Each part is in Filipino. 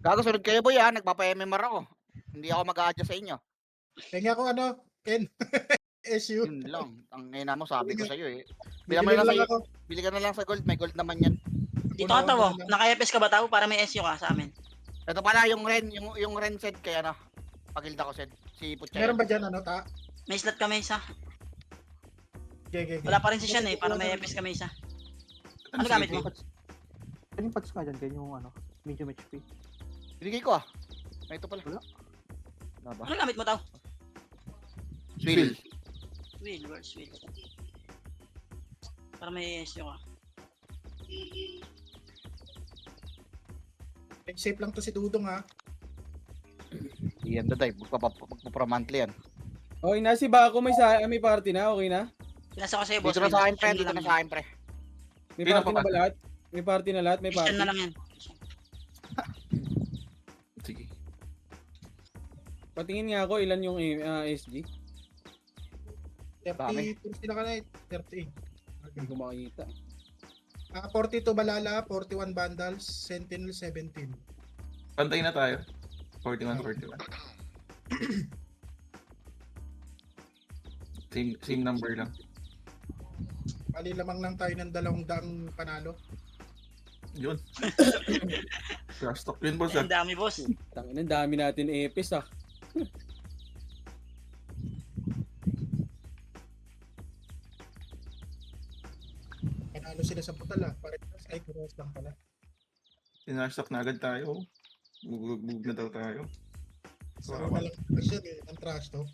Gago sunod kayo boy, nagpapa-MMR ako. Hindi ako mag-a-adjust sa inyo. Kaya ako Ken, SU. Yun lang, tangina mo sabi ko sa'yo, Bilhan mo Bibili na na lang lang ako. bili ka na lang sa gold, may gold naman yan. Dito ka Una-una Tawo, na lang. naka-FS ka ba Tawo para may SU ka sa amin? Ito pala yung Ren set kay pagilda ko set, si Putya. Meron ba dyan ta? May slot kami isa. Okay. Wala pa rin si Sean para may FS kami isa. Ano gamit mo? Ano yung patch nga dyan? Ganyan yung medium HP. Binigay ko Ay, ito pala. Wala. Wala ba? Ano gamit mo Tawo? Swill. Where's Will? Para may SU ka. Safe lang to si Dudong ha. Yan daday, magpa-monthly yan. Okay na, si Bako may party na, okay na? Pinasa ko sa'yo boss. Dito na sa akin pre, dito na sa akin pre. May Sino party pa na ba? ba lahat? May party na lahat? May party? Christian na lang yan. Sige. Patingin nga ako, ilan yung SG? 30 sila ka na 38. Hindi ko makikita. 42 Balala, 41 Vandals, Sentinel 17. Pantay na tayo. 41. Same number lang. Bali lamang lang tayo ng 200 panalo. Yun. Crash talk yun, boss. Ang dami boss. Tangin, ang dami natin epis Panalo sila sa putal Parehas ay kuros lang pala. Tinash talk na agad tayo. Bug na daw tayo. Saro na lang siya ang trash to.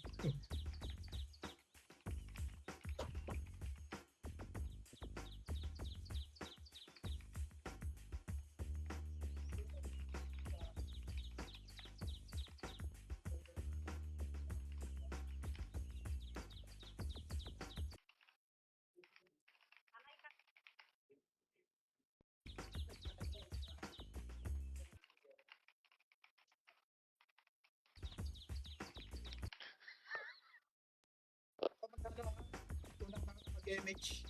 Unang mag-MH.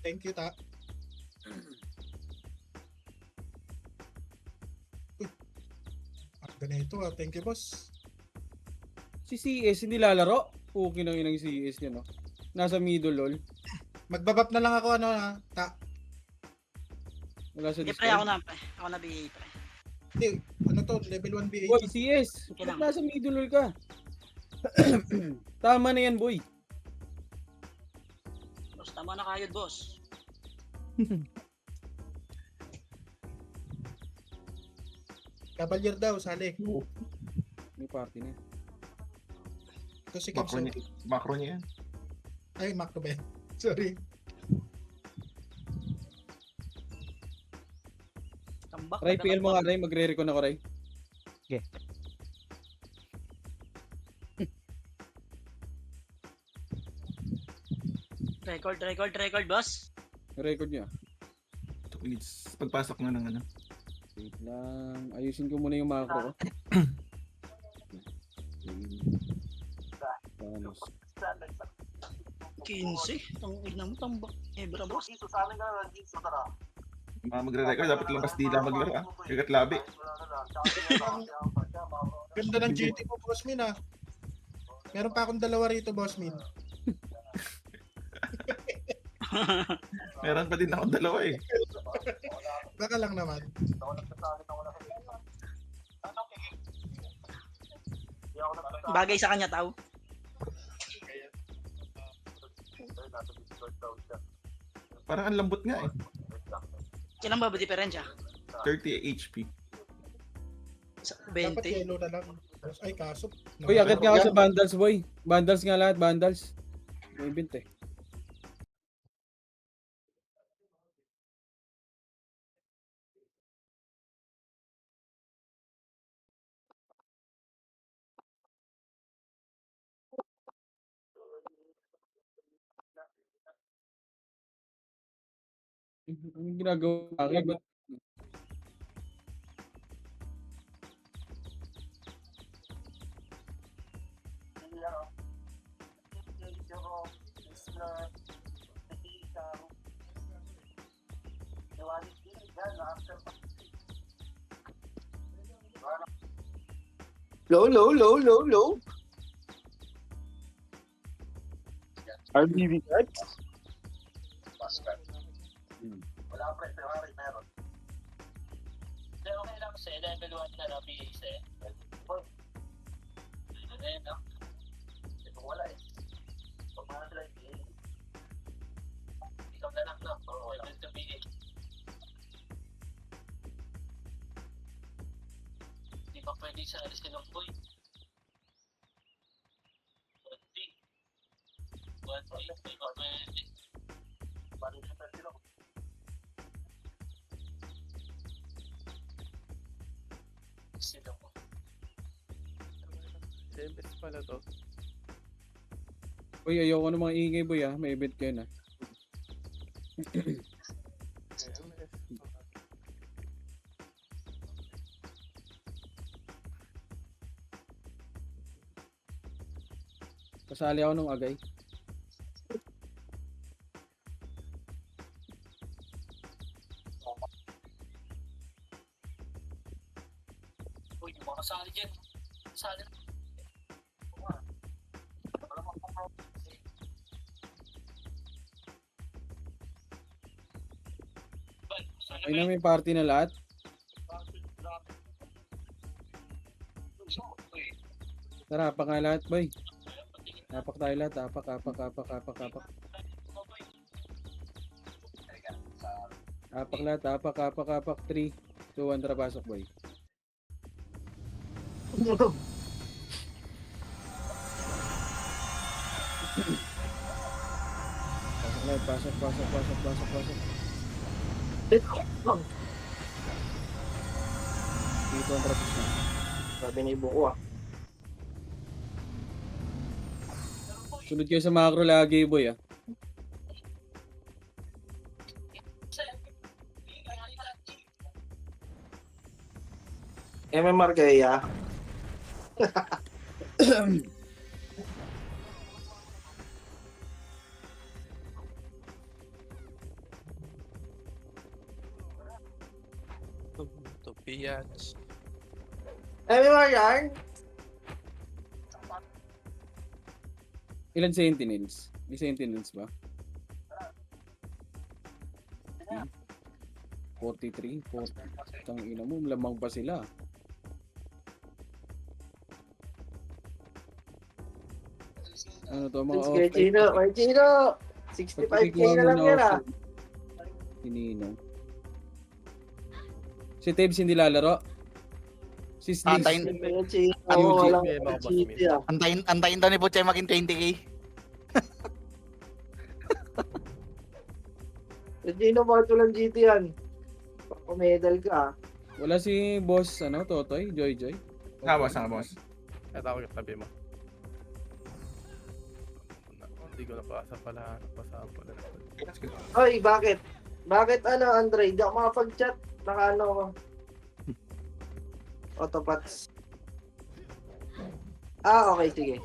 Thank you, ta. Ganito Thank you, boss. Si CS hindi lalaro? Puki ng inang CS niya, no? Nasa middle, lol. Magbabap na lang ako ta. Wala sa Hindi pre, ako na pre. Ako na BA pre. Hindi, level 1 BA. Boy, CS! Okay Ba't lang. nasa middle, lol ka? Tama na yan, boy. Boss, tama na kayod boss. Cavalier daw, sali. May party na. Ito si Macro Kapso. niya. Macro niya yan. Ay, Macro ba? Sorry. Tambak. Ray, PL mo nga, Ray. Magre-recon ako, Ray. Record boss. Record niya. 2 minutes. Pagpasok na ng Wait lang. Ayusin ko muna yung macro ko. Panos. 15. Ina mo tambak. Bra boss. mga magre-record. Dapat labas di lang maglaro Kagat labi. Ganda ng GT mo, Boss Min Meron pa akong dalawa rito, Boss Min. Meron pa din ako dalawa Baka lang naman. Bagay sa kanya Tawo. Parang ang lambot nga Kailan ba diferensya? 30 HP. Dapat 20. yellow na lang. Ay, kaso. Uy, akit nga ako sa bundles, boy. Bundles nga lahat, bundles. May event Anong ginagawa? Ba't Low, low, low, low, low. RBB cards? Okay lang sa level 1 na nabigay sa ano yun, no? Ito wala eh. Pag mga sila ikaw na lang na. Oo, wala ito bigay. Hindi pa pwede sa alis ka ng boy. 1 thing. 1 thing, hindi pa pwede. Paano sa pwede lang? Sino mo? MS pala to. Boy, ayoko ng mga ingay boy may event kayo na. Kasali ako nung agay. Uy, yung mga kasali dyan. Kasali na. Ay na may party na lahat. Tara, apak nga lahat boy. Apak tayo lahat, apak. Apak lahat, apak. 3, 2, 1, tara pasok boy. Pasok lahat, pasok. Dito ang trapos na. Sabi na ibo ko ah. Sunod kayo sa macro lagi boy MMR kaya. To Piats. MMR yan? Ilan sentinels? May sentinels ba? 43, 40. Tangina mo, lamang pa sila. Ano to, mga Kay Chino! 65k na lang yan ah. Sinino? Si Tebs hindi lalaro? Si Sliss? Antayin, Kay Chino, Ayun, walang may mga cheat ah. antayin daw ni Butchay maging 20k. Kay Chino, bakit walang GT yan? Pag-medal ka ah. Wala si boss, Totoy, Joy. Nga boss. At ako yung tabi mo. Hindi ko napasa pala. Hoy, bakit? Bakit Andre? Hindi ako makapag-chat. Naka ko. Autopats. Okay, sige.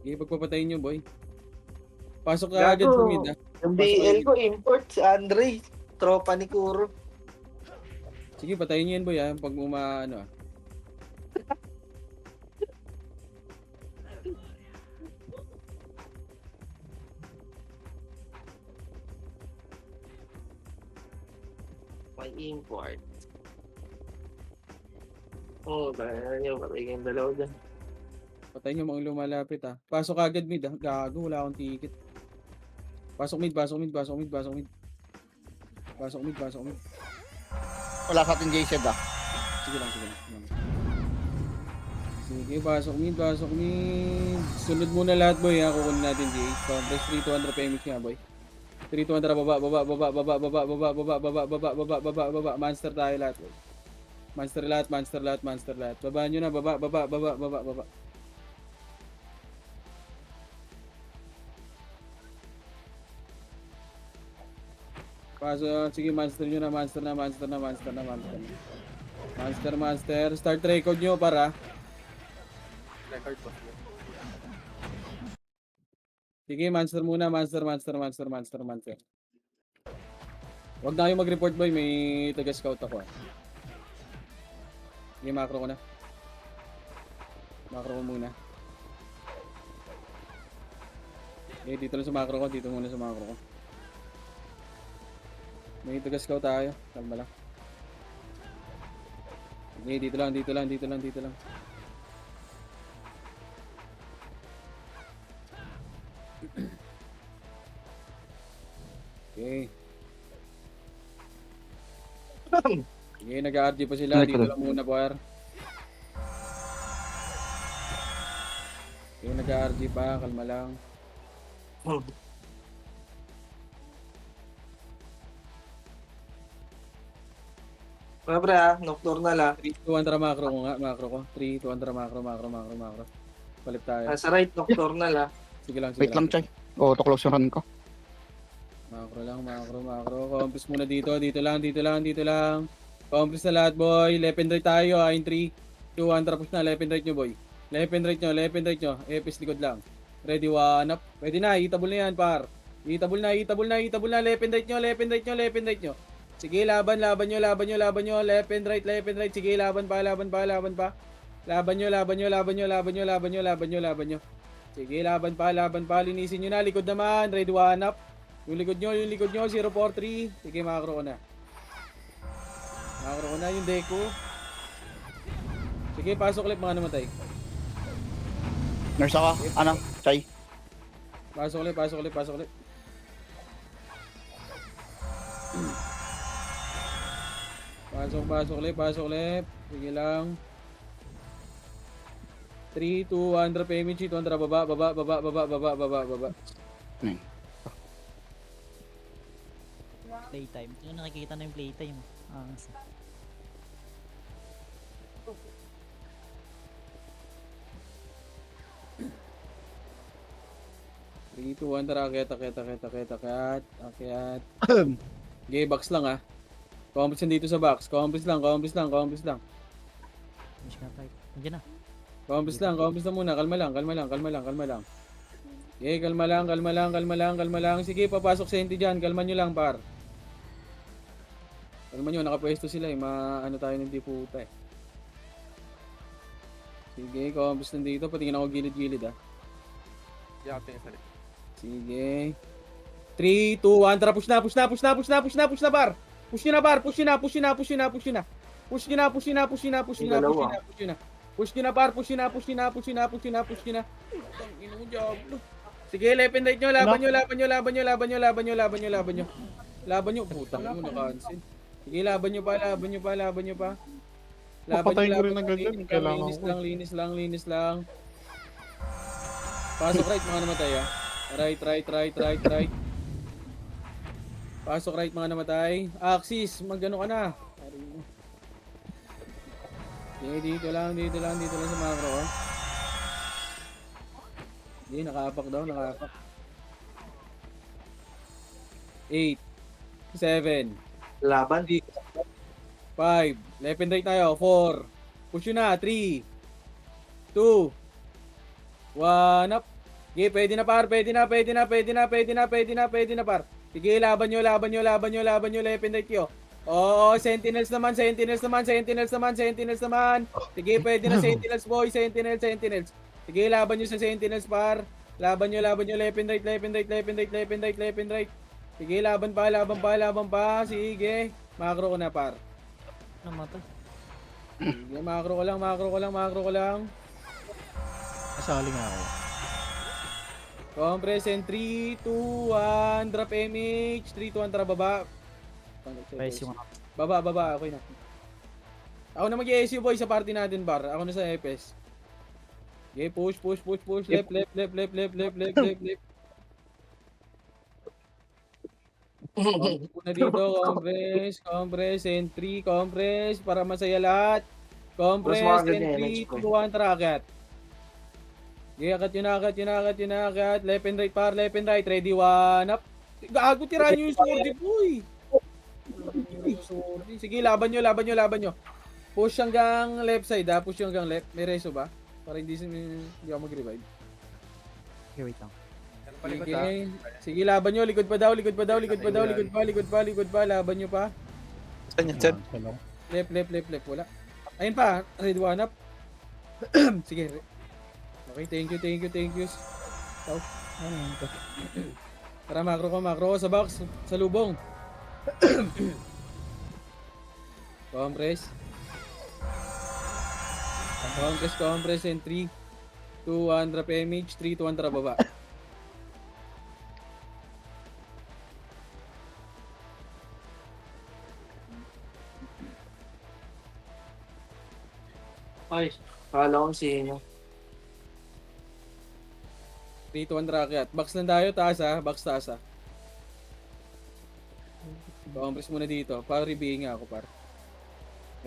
Sige, pagpapatayin nyo, boy. Pasok ka agad sa mid, Yung BL ko, import si Andre. Tropa ni Kuro. Sige, patayin nyo yan, boy, Pag May import. Kaya nyo, patay kayong dalawa dyan. Patayin nyo mga lumalapit, Pasok agad mid, Gago, wala akong ticket. Pasok mid. Pasok mid. Wala sa atin JZ Sige lang. Sige, pasok mid. Sunod muna lahat, boy, Kukunin natin G8. Compress 3-200 PMX nga, boy. 3-200, baba. Monster tayo lahat, boy. Monster lahat. Babaan nyo na, baba. Sige, monster nyo na, monster. Monster. Start record nyo para. Record boss. Sige, monster muna, monster. Huwag na kayo mag-report boy, may taga-scout ako. Sige, macro ko na. Macro ko muna. Dito lang sa macro ko, dito muna sa macro ko. May taga-scout tayo, kalma lang. Dito lang. Okay. Sige, nag-RG pa sila. Dito lang muna, par. Okay, nag-RG pa. Kalma lang. Mga pre ha, nocturnal ha. 3, 2, 1, tara macro ko nga. Macro ko. 3, 2, 1, tara macro. Palit tayo. Nasa right, nocturnal ha. Sige lang. Wait lang, Chay. Auto-close yung run ko. Macro lang. Compress muna dito. Dito lang. Compress na lahat, boy. Left and right tayo. In 3, 2, 1, tapos na. Left and right nyo, boy. Left and right nyo. Epis likod lang. Ready, 1 up. Pwede na. Hitable na yan, par. Hitable na. Left and right nyo. Sige, laban nyo. Left and right. Sige, laban pa. Laban nyo. Sige, laban pa. Linisin nyo na. Likod naman. Ready, 1 up. Yung likod nyo, 043. Sige, macro ko na. Yung deco. Sige, pasok ulit mga namatay. Nurse ako. Ano? Chay. Pasok ulit. Pasok ulit. Sige lang. 3, 2, 1, drop image. 2, baba. Playtime. Yung nakikita na yung playtime. Ah, 3, 2, 1, tara, akyat. Okay, box lang ah. Compress yan dito sa box. Compress lang. push ka right. Andiyan na. Compress lang muna. Kalma lang. Okay, kalma lang. Sige, papasok senti dyan. Kalma nyo lang, par. Kalma nyo, nakapwesto sila eh. Ano tayo ng di puta eh. Sige, compress nandito. Patingin ako gilid-gilid ah. Yakin sa likod. Sige. 3, 2, 1, tara, push na, par. Push nyo na. Push nyo na. Tangina mo, Diablo. Sige, left and right nyo, laban nyo. Laban nyo, putang mo, na-cancel. Sige, laban nyo pa. Papatayin ko rin ng ganyan, kailangan ko. Linis lang. Pasok right, mga namatay ah. Right. Pasok right, mga namatay. Axis, magano ka na. Okay, dito lang sa macro. Hindi, nakaapak daw. 8, 7, Laban. 5, left and right tayo. 4, push yun na. 3, 2, 1 up. Okay, pwede na par. Pwede na par. Sige, laban nyo. Left and right nyo. Oo, sentinels naman. Sige, pwede na sentinels, boy. Sentinels. Sige, laban nyo sa sentinels, par. Laban nyo. Left and right. Sige, laban pa. Sige. Macro ko na, par. Namatay. Sige, macro ko lang. Kasali nga ako. Compress and 3, 2, 1, drop image. 3, 2, 1, tara, baba. Guys, yung Baba, okay na. Ako na mag-ESU, boy, sa party natin, bar. Ako na sa FS. Okay, push. Left. Na dito, compress, and 3, compress, para masaya lahat. Compress, and 3, 2, 1, tara, akyat. Okay, akyat yun na. Left and right, par, ready, 1, up. Gago, tirahan nyo yung sword, boy. Sorry. Sige, laban nyo. Push hanggang left side ha. Push hanggang left. May reso ba? Para hindi ako mag-revive. Okay, wait lang. Meron pa likod, ah. Sige, laban nyo. Likod pa daw. Likod pa. Laban nyo pa. Saan yan, Sir? Left. Wala. Ayun pa. Red one up. Sige. Okay, thank you. Tao. Ano yun to? Tara, macro ko sa box. Sa lubong. Compress and 3 2 1 drop image 3 2 1 drop baba. Ay, kala ko sino. 3 2 1 rakyat. Box lang tayo, taas ha. Box taas ha. Compress muna dito. Para rebeing nga ako par.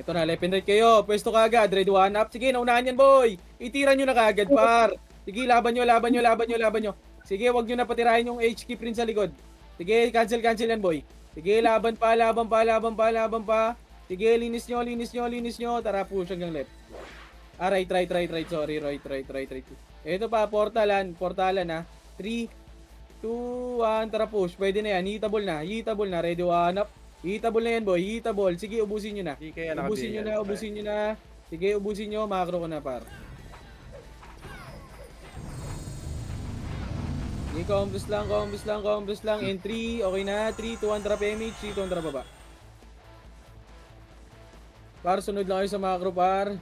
Ito na, left and right kayo. Pwesto ka agad. Ready one up. Sige, naunahan yan boy. Itira nyo na kagad par. Sige, laban nyo. Sige, wag nyo na patirahin yung HK print sa likod. Sige, cancel yan boy. Sige, laban pa. Sige, linis nyo. Tara, push hanggang left. Right. Sorry, right. Ito pa, portalan ha. 3, 2, 1, tara push. Pwede na yan, hitable na. Ready one up. Hitable na yan boy, hitable. Sige, ubusin nyo na. Di kaya Ubusin nyo na. Sige, ubusin nyo. Macro ko na par. Sige, compress lang. Entry, okay na. 3, 2, 1, trap image. 3, 2, 1, trap baba. Par, sunod lang kayo sa macro par.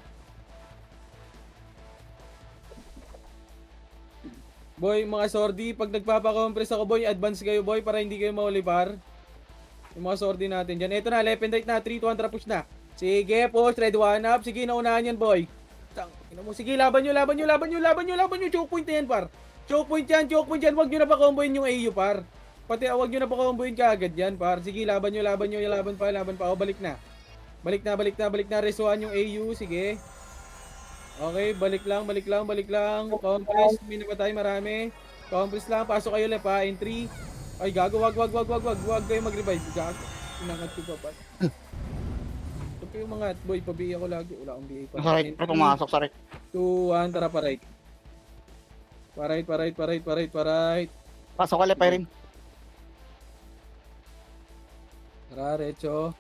Boy, mga sordi, pag nagpapa-compress ako boy, advance kayo boy para hindi kayo mahuli par. Yung mga sordi natin dyan. Ito na, left and right na, 3, 2, 1, trap push na. Sige, push, ready one up. Sige, naunahan yan boy. Sige, laban nyo. Choke point na yan par. Choke point yan. Wag nyo na pa-comboin yung AU par. Pati wag nyo na pa-comboin kaagad yan par. Sige, laban pa. O, balik na. Resuhan yung AU, sige. Okay, balik lang. Compress, may napatay marami. Compress lang, pasok kayo left ha, in 3. Ay, gago, wag kayo mag-revive. Gago, inangat ko pa. Ito pa yung mga boy, pabi ako lagi. Wala akong BA pa. Sorry, pumasok, sorry. 2, 1, tara pa right. Pa right. Pasok ka left, Irene. Tara, recho.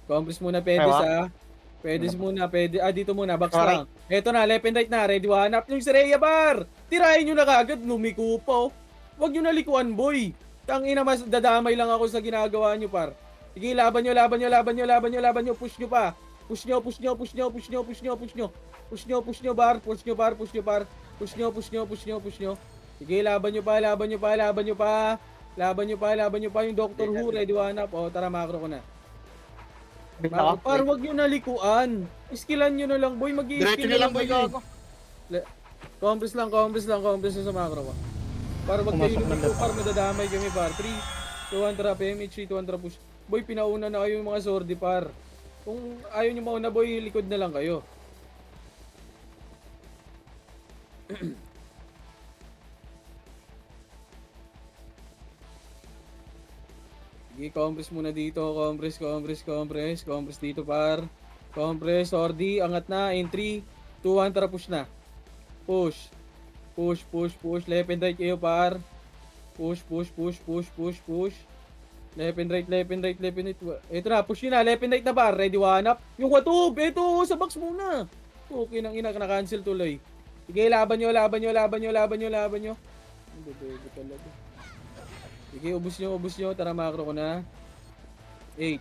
Compress muna, pedes ha. Dito muna, box lang. Eto na, left and right na, ready one up yung si Rhea bar. Tirahin nyo na kagad, lumiko po. Huwag nyo nalikuan boy. Tangina, mas dadamay lang ako sa ginagawa nyo par. Sige, laban nyo, push nyo pa. Push nyo bar. Sige, laban nyo pa yung Doctor Who, ready one up. O, tara, macro ko na. Par, wag nyo nalikuan. Skillan nyo na lang, boy. Diretso nyo lang, boy. Gago. Compress lang sa macro ko. Para wag kayo lumiko, par, madadamay kami, par. 3, 2, 1, trap, MH, 3, 2, 1, trap, push. Boy, pinauna na kayo yung mga sordi, par. Kung ayaw nyo mauna, boy, likod na lang kayo. Sige, compress muna dito. Compress dito par. Compress, sordi, angat na. In 3, 2, 1, tara push na. Push. Left and right kayo par. Push. Left and right. Ito na, push nyo na. Left and right na par. Ready one up. Yung watub, ito, sa box muna. Okay, nang ina, na-cancel tuloy. Sige, laban nyo. Ang bebe talaga. Sige, ubus nyo. Tara, macro ko na. 8,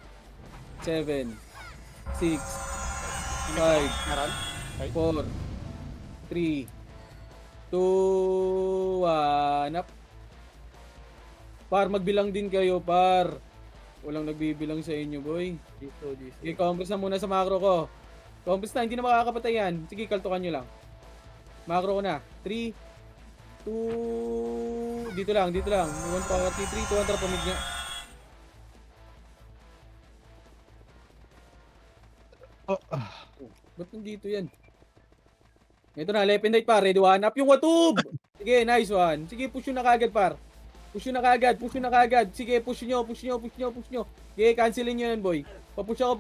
7, 6, 5, 4, 3, 2, 1, up. Par, magbilang din kayo, par. Walang nagbibilang sa inyo, boy. Sige, compress na muna sa macro ko. Compress na, hindi na makakapatay yan. Sige, kaltukan nyo lang. Macro ko na. 3, 2, dito lang. 1 power 3, 2, 1, trap pamig niya. Ba't nandito yan? Ito na, left and right par. Ready one up yung watub. Sige, nice one. Sige, push nyo na kagad par. Push nyo na kagad. Sige, push nyo. Sige, cancelin nyo yan boy. Papush ako,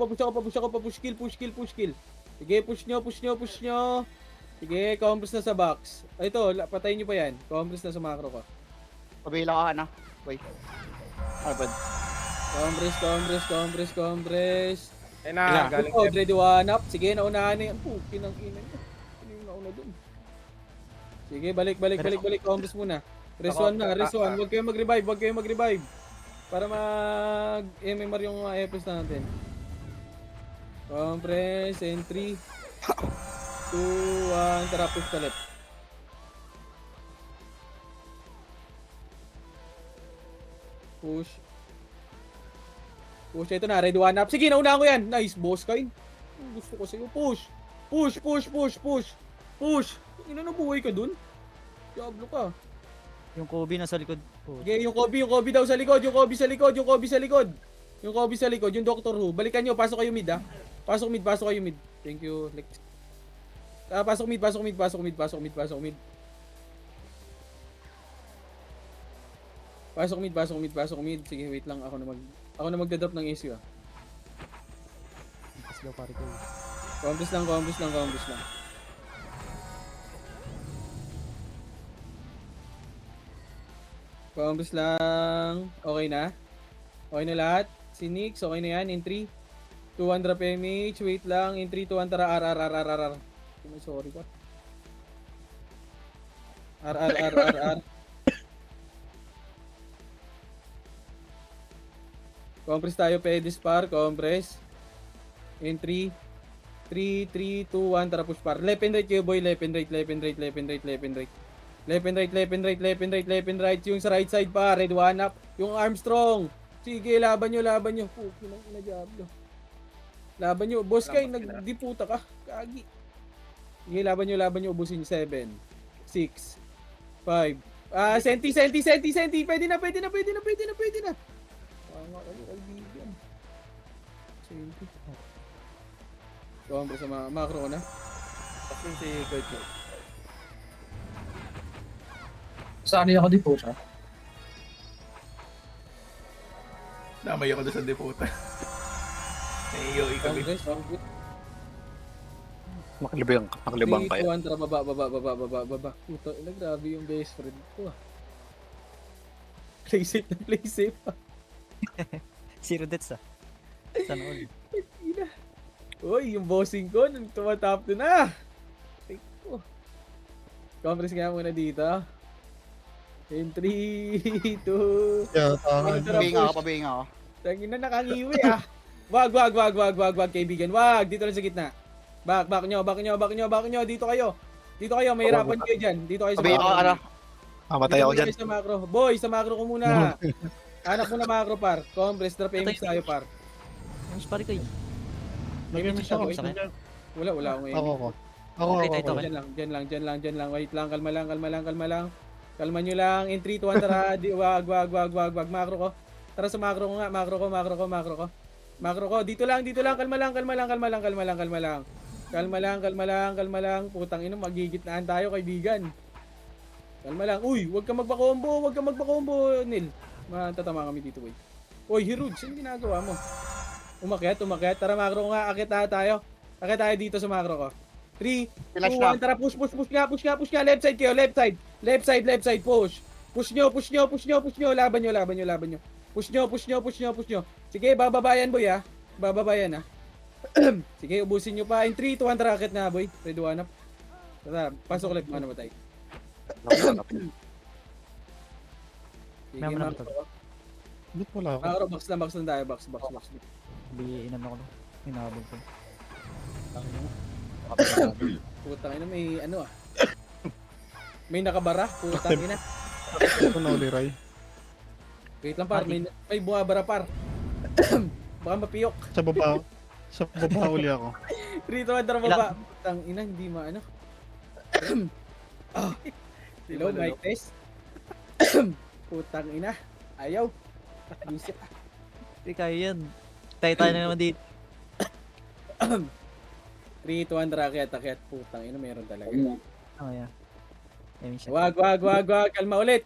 papush kill. Sige, push nyo. Sige, compress na sa box. Ay, ito, patayin nyo pa yan. Compress na sa macro ko. Pabila ka, ano? Boy. Arbad. Compress. Ayun na, galing Oh, ready one up. Sige, naunahan na yan. Kinang ina nyo. Sino yung nauna dun? Sige, balik. Compress muna. Rest 1 na, rest 1. Huwag kayong mag-revive. Para mag-MMR yung mga FS natin. Compress, and 3, 2, 1, tara, push ka left. Push, ito na, ready one up. Sige, naunahan ko yan. Nice, boss kain. Gusto ko sa'yo, push. Ina na buhay ka dun. Diablo ka. Yung Kobe nasa likod. Oh. Okay, yung Kobe daw sa likod, yung Kobe sa likod. Yung Doctor Who. Balikan nyo, pasok kayo mid, ha. Pasok kayo mid. Thank you, Lex. Pasok mid. Pasok mid. Sige, wait lang, ako na magda-drop ng AC, ha. Tapos daw pare ko. Compress lang. Compress lang. Okay na lahat. Si Nix, okay na yan. In 3, 200 PMH. Wait lang. In 3, 200 RR. Sorry, what? RR. Compress tayo. Pedis par. Compress. In 3, 2, 1. Tara push par. Left and right kayo, boy. Left and right. Left and right. Yung sa right side pa. Red one up. Yung Armstrong. Sige, laban nyo. Pukin na diablo. Laban nyo. Boss kay, nagdiputa ka. Kagi. Sige, laban nyo. Ubusin 7, 6, 5. Senti. Pwede na. Nga kayo, kaibigan. Senti. Compress sa macro na. Tapos si Gold ko. Saan ako di po siya? Damay ako doon sa deputa. Naiiyoy kami. Compress. Makalibang kayo. 3, 2, 1, tara, baba. Puta, grabe yung best friend ko. Play safe. Zero deaths ah. Sana all. Uy, yung bossing ko, nung tumatap doon na. Take ko. Compress nga muna dito. In 3, 2, Pabinga ako. Tangin na, nakangiwi ah. Wag, kaibigan. Wag, dito lang sa gitna. Back nyo. Dito kayo, may hirapan kayo dyan. Dito kayo sa Pabinga ako, ano? Mamatay ako dyan. Sa macro. Boy, sa macro ko muna. Anak mo na macro par. Compress, drop aimings tayo par. Yung pare ko yun. Nag-miss ako. Wala akong aiming. Ako. Diyan lang. Wait lang, kalma lang. Kalma nyo lang. In 3, 2, 1, tara. Wag. Macro ko. Tara sa macro ko nga. Macro ko. Dito lang. Kalma lang. Putang ina, magigitnaan tayo, kaibigan. Kalma lang. Uy, wag ka magpa-combo, Nil. Matatama kami dito, boy. Uy, Hiruj, ano ginagawa mo? Umakyat. Tara, macro ko nga. Akit tayo dito sa macro ko. 3, 2, 1, tara, push nga. Left side kayo, left side, push. Push nyo. Laban nyo. Push nyo. Sige, bababayan, boy, ha. Sige, ubusin nyo pa. In 3, 2, 1, tara, akit na, boy. Ready one up. Tara, pasok left, mga namatay. Sige, May mga macro. Ba't wala ako? Macro, box lang tayo, box. Hindi inano ko. Hinabog ko. Putang ina, may ano ah. May nakabara, putang ina. Ito na uli, Ray. Wait lang par, may bumabara par. Baka mapiyok. Sa baba uli ako. Rito ka baba. Putang ina, hindi maano. Hello, mic test. Putang ina. Ayaw. Busit. Hindi kaya yan. Tayo na naman dito. 3, 2, 1, rakyat. Putang ina, meron talaga. Oh, yeah. Wag. Kalma ulit.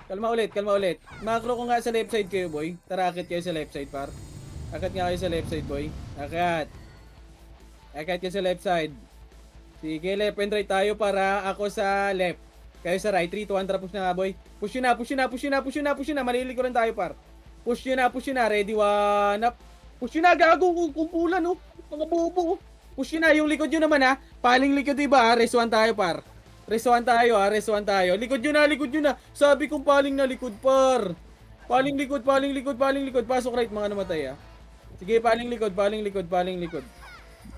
Kalma ulit, kalma ulit. Macro ko nga sa left side kayo, boy. Tara, akit kayo sa left side, par. Akit nga kayo sa left side, boy. Akit. Akit kayo sa left side. Sige, left and right tayo para ako sa left. Kayo sa right. 3, 2, 1, tara, push na nga, boy. Push yun na, push yun na, push yun na, push yun na, push yun na. Malilikuran tayo, par. Push yun na, push yun na. Ready, 1, up. Push yun na, gago, kumpulan, oh. Mga bobo, oh. Push yun na, yung likod yun naman, ha. Paling likod, diba, ha. Race 1 tayo, par. Race 1 tayo, ha. Race 1 tayo. Likod yun na, likod yun na. Sabi kong paling na likod, par. Paling likod, paling likod, paling likod. Pasok right, mga namatay, ha. Sige, paling likod, paling likod, paling likod.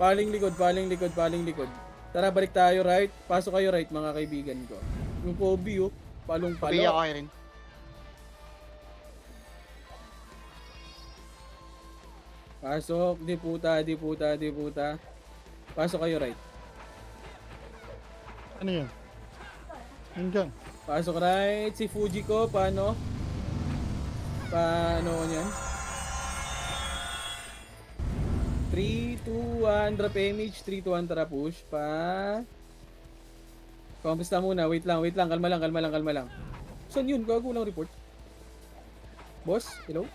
Paling likod, paling likod, paling likod. Tara, balik tayo right. Pasok kayo right, mga kaibigan ko. Yung Kobe, oh. Palong Pabi palo. ako rin. Pasok, di puta, di puta, di puta. Pasok kayo right. Ano yan? Hanggang. Pasok right. Si Fuji ko, paano? Paano yan? 3, 2, 1, drop image. 3, 2, 1, tara push. Compass na muna. Wait lang, kalma lang, kalma lang, kalma lang. Saan yun? Gago lang report. Boss, hello?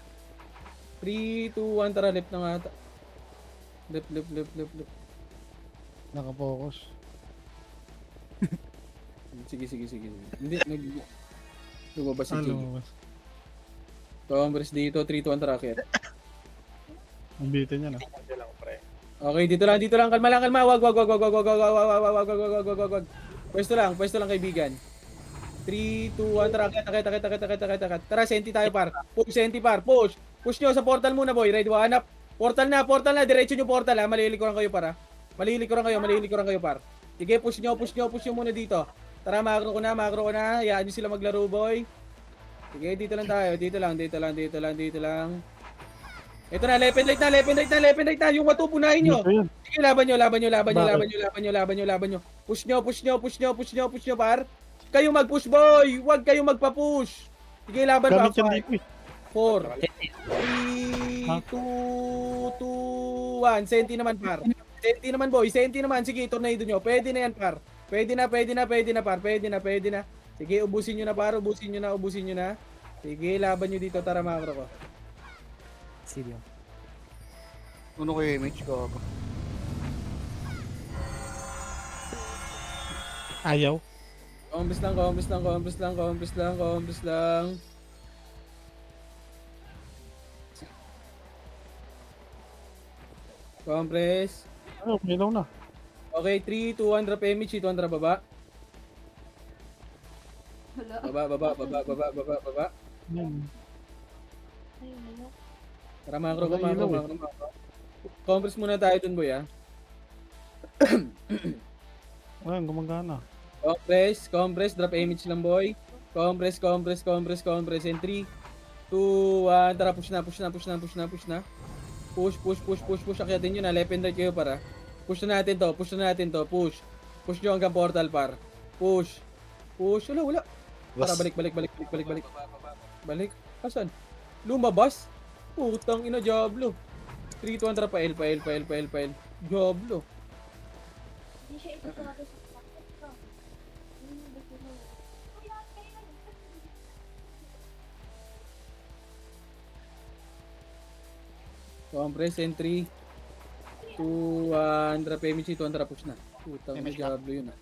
3, 2, 1, tara left na nga ata. Left. Nakapokus. Sige. Hindi, lumabas si Jig. Congress dito, 3, 2, 1, tara kaya. Ang bitin niya na. Okay, dito lang, kalma lang, kalma. Wag. Pwesto lang kaibigan. 3, 2, 1, tara, kita. Tara, senti tayo par. Push, senti par, push. Push nyo sa portal muna, boy. Ready, one up. Portal na, diretso nyo portal, ha. Malilikuran kayo, para. Malilikuran kayo, par. Sige, push nyo muna dito. Tara, makro ko na. Hayaan nyo sila maglaro, boy. Sige, dito lang tayo. Dito lang. Ito na, left and right na. Yung wato, punahin nyo. Sige, laban nyo. Push nyo, par. Kayo mag-push, boy. Huwag kayo magpa-push. Sige, laban pa. 4, 3, 2, 1. Senti naman, par. Senti naman, boy. Senti naman. Sige, tornado nyo. Pwede na yan, par. Pwede na, par. Pwede na. Sige, ubusin nyo na, par. Ubusin nyo na. Sige, laban nyo dito. Tara, makro ko. Silyo. Uno ko yung image ko. Ayaw. Compass lang. Compress. Ano, milaw na. Okay, 3, 2, 1, drop image. 2, 1, drop baba. Baba. Yan. Tara, makro ko. Wala ilaw Compress muna tayo dun, boy, ha. Ayan, gumagana. Compress, drop image lang, boy. Compress. And 3, 2, 1, tara, push na. Push. Akyatin nyo na, left and right kayo, para. Push na natin to. Push nyo hanggang portal, par. Push. Wala. Tara, balik. Balik. Asan? Lumabas? Putang ina, Diablo. 3, 2, 1, tara, pa-L. Diablo. Compress and 3, 2, 1, drop image. 2, 1, tara, push na. Putang ina, Diablo yun, ha.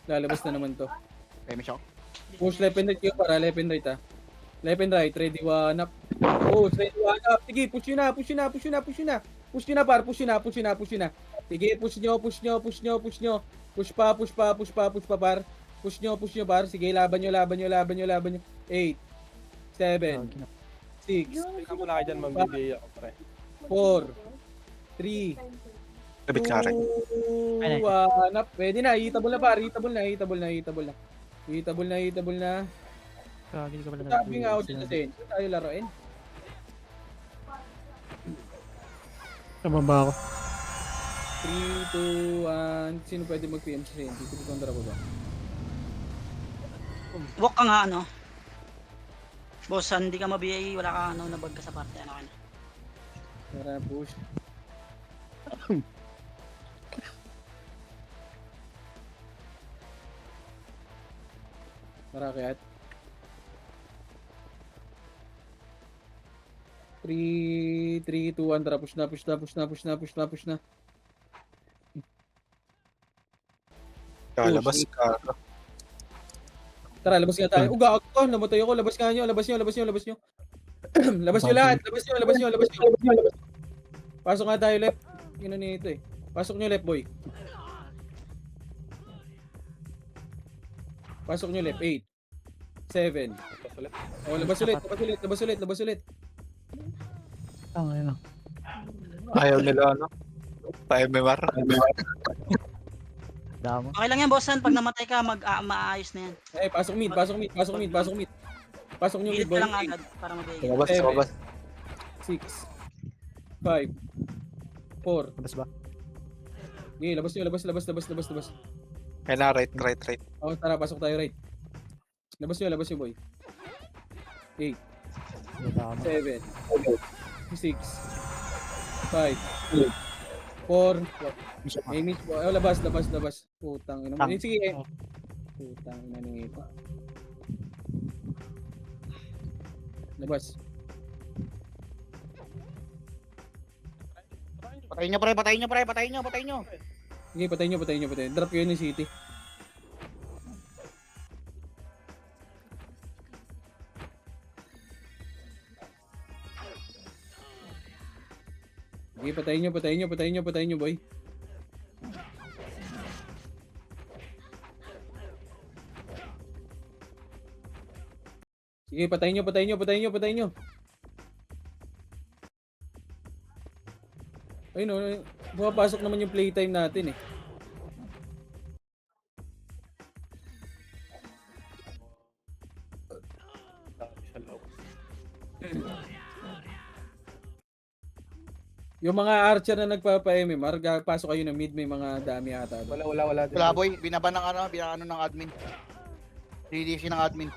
Lalabas na naman to. Image ako. Push left and right kayo, para left and right, ha. Left and right, ready, 1 up. Ready, 1 up. Sige, push nyo na. Push nyo na, par. Push nyo na. Sige, push nyo. Push pa, par. Push nyo, par. Sige, laban nyo. 8, 7, 6, Teka mo lang kayo dyan, magbibigay ako, pre. 4, 3, 2, 1 up. Pwede na, hitable na, par. Hitable na. Kagil ka pala na. Sabi nga ako dyan sa Senso, tayo laruin. Kababa ako. 3, 2, 1. Sino pwede mag-PM sa Senso? Hindi ko kontra ba? Walk ka nga, ano. Boss, hindi ka mabiyay, wala ka nabag ka sa parte, ano ka na. Tara, push. Tara, kayat. 3, 2, 1, tara, push na. Kalabas ka. Tara, labas nga tayo. Uga ako, namatay ako. Labas nga nyo. Labas nyo lahat. Labas nyo. Pasok nga tayo left. Yun na ito eh. Pasok nyo left, boy. Pasok nyo left. 8, 7. Oh, labas ulit. Ang ano. Ayaw nila, ano? Pa-MMR. Damo. Okay lang yan, bossan. Pag namatay ka, maayos na yan. Eh, pasok mid. Pasok nyo mid, Pilit boy. ka lang agad para mabigay. Lumabas. 6, 5, 4. Labas ba? Okay, labas nyo. Kaya na, right. Oh, tara, pasok tayo right. Labas nyo, boy. 8, Damo. 7, 6, 5, 4. May miss po. Oh, labas. Putang ina mo. Sige. Putang ina nito. Labas. Patayin nyo, pre. Sige, patayin nyo. Drop yun yung city. Sige, patayin nyo, boy. Sige, patayin nyo. Ayun o, pumapasok naman yung playtime natin eh. Yung mga archer na nagpapa-MMR, pasok kayo ng mid, may mga dami ata. Wala. Wala, boy. Binaba ng ng admin. DDC ng admin.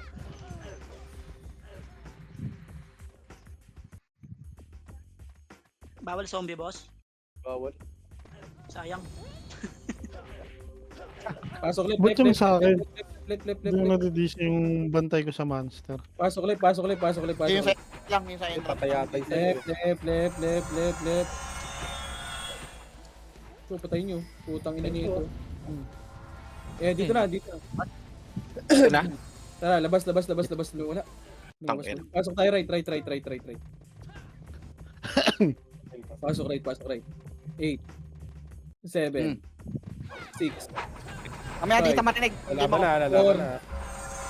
Bawal zombie, boss. Bawal. Sayang. Pasok left, Ba't yung sa akin? left. Yung nadidis yung bantay ko sa monster. Pasok left. Yung sa lang, yung sa entrance. Patayatay sa Left. So, patayin nyo. Putang ina nito. Eh, dito na. Na? Tara, labas. Wala. Tangin. Pasok tayo right. Pasok right. 8, 7, 6, Mamaya dito matinig. Hindi mo. Laban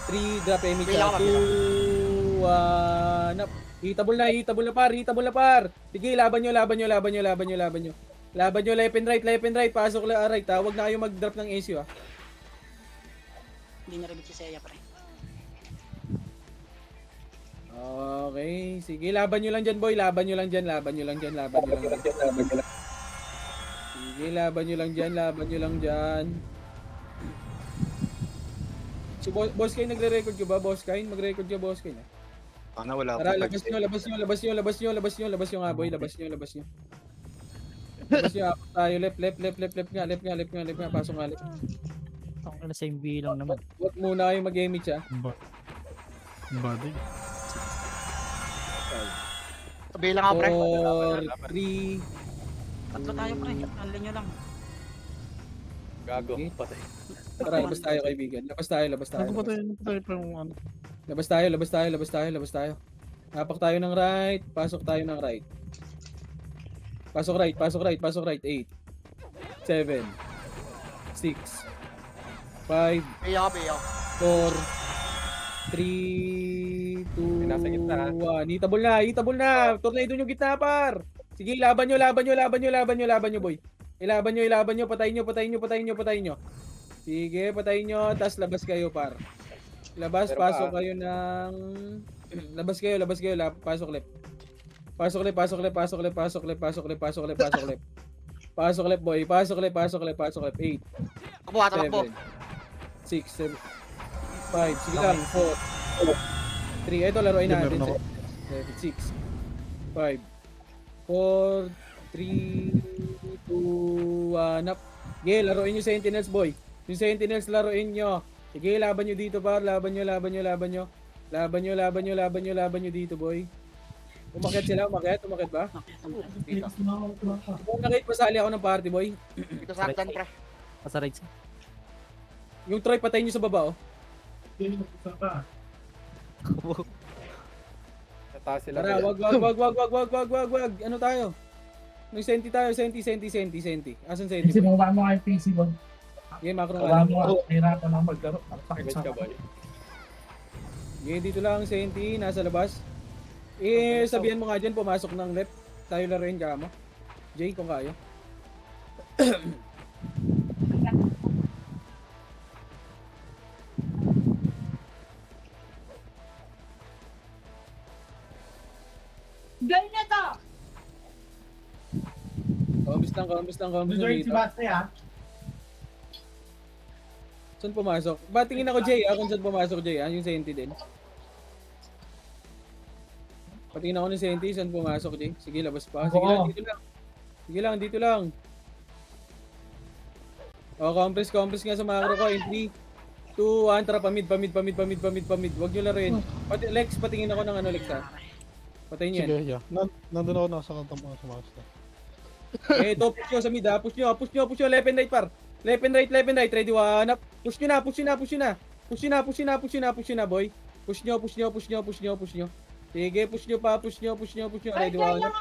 3, drop MH. Bila ka, 2, 1, up. Hitable na par. Sige, laban nyo. Laban nyo, left and right. Pasok right, ha. Huwag na kayo mag-drop ng ACU, ha. Hindi na rin si Seiya, pre. Okay, sige, laban nyo lang dyan, boy. Laban nyo lang dyan. Sige, laban nyo lang dyan. Si Boss Kane nagre-record ka ba, Boss Kane? Mag-record ka, Boss Kane. Sana wala Tara, pa. labas nyo nga, boy. Labas nyo. Apat tayo, left nga. Pasok nga, left. Ang same bilang naman. Huwag muna kayo mag-image, ha. Body. Bilang nga, pre. 4, 3, Tatlo tayo, pre. Anlin nyo lang. Gago. Okay. Patay. Tara, labas tayo, kaibigan. Labas tayo. Ano pa tayo yung ano? Labas tayo. Hapak tayo ng right. Pasok tayo ng right. Pasok right. 8, 7, 6, 5, Biya ka. 4, 3, 2, Nasa gitna, ha? 1. Hitable na. Tornado nyo gitna, par. Sige, laban nyo, boy. Ilaban nyo. Patayin nyo. Sige, patayin nyo. Tapos labas kayo, par. Pasok kayo ng... Labas kayo. Pasok left. Pasok left, boy. Pasok left. 8, Takbo. 7, 6, 7, 5. Sige lang. 4, 3. Ito, laruin natin. 6, 5, 4, 3, 2, 1, up. Okay, laruin nyo Sentinels, boy. Yung Sentinels, laruin nyo. Sige, laban nyo dito, par. Laban nyo. Laban nyo dito, boy. Umakyat sila, umakyat ba? Dito. Kung nakit, pasali ako ng party, boy. Dito sa hagdan, pre. Pasa right side. Yung Troy, patayin nyo sa baba, oh. Sa taas sila. Tara, wag. Ano tayo? May senti tayo, senti. Asan senti? Kasi bumaba mo kay PC mo. Okay, macro Bumaba nga. mo, hirapan ako maglaro. Agad ka ba? Okay, dito lang, senti, nasa labas. Sabihan mo nga dyan, pumasok ng left. Tayo laruin ka mo. Jay, kung kaya. Ganyan na to! Kamusta lang Majority dito. basta ya. Saan pumasok? Batingin ako, Jay, kung saan pumasok, Jay, yung senti din. Patingin ako ng senti, saan pumasok, Jay? Sige, labas pa. Sige lang, dito lang. Dito lang. O, compress nga sa macro ko. In 3, 2, 1, tara, pamid. Huwag nyo laruin. Lex, patingin ako ng ano, Lex, ha? Patayin nyo yan. Sige, yeah. Nandun ako nasa kantang mga master. Ito, push nyo sa mid, ha? Push nyo. Left and right, par. Left and right. Ready, one up. Push nyo na. Push nyo, boy. Push nyo. Sige, push nyo pa. Ready, one up.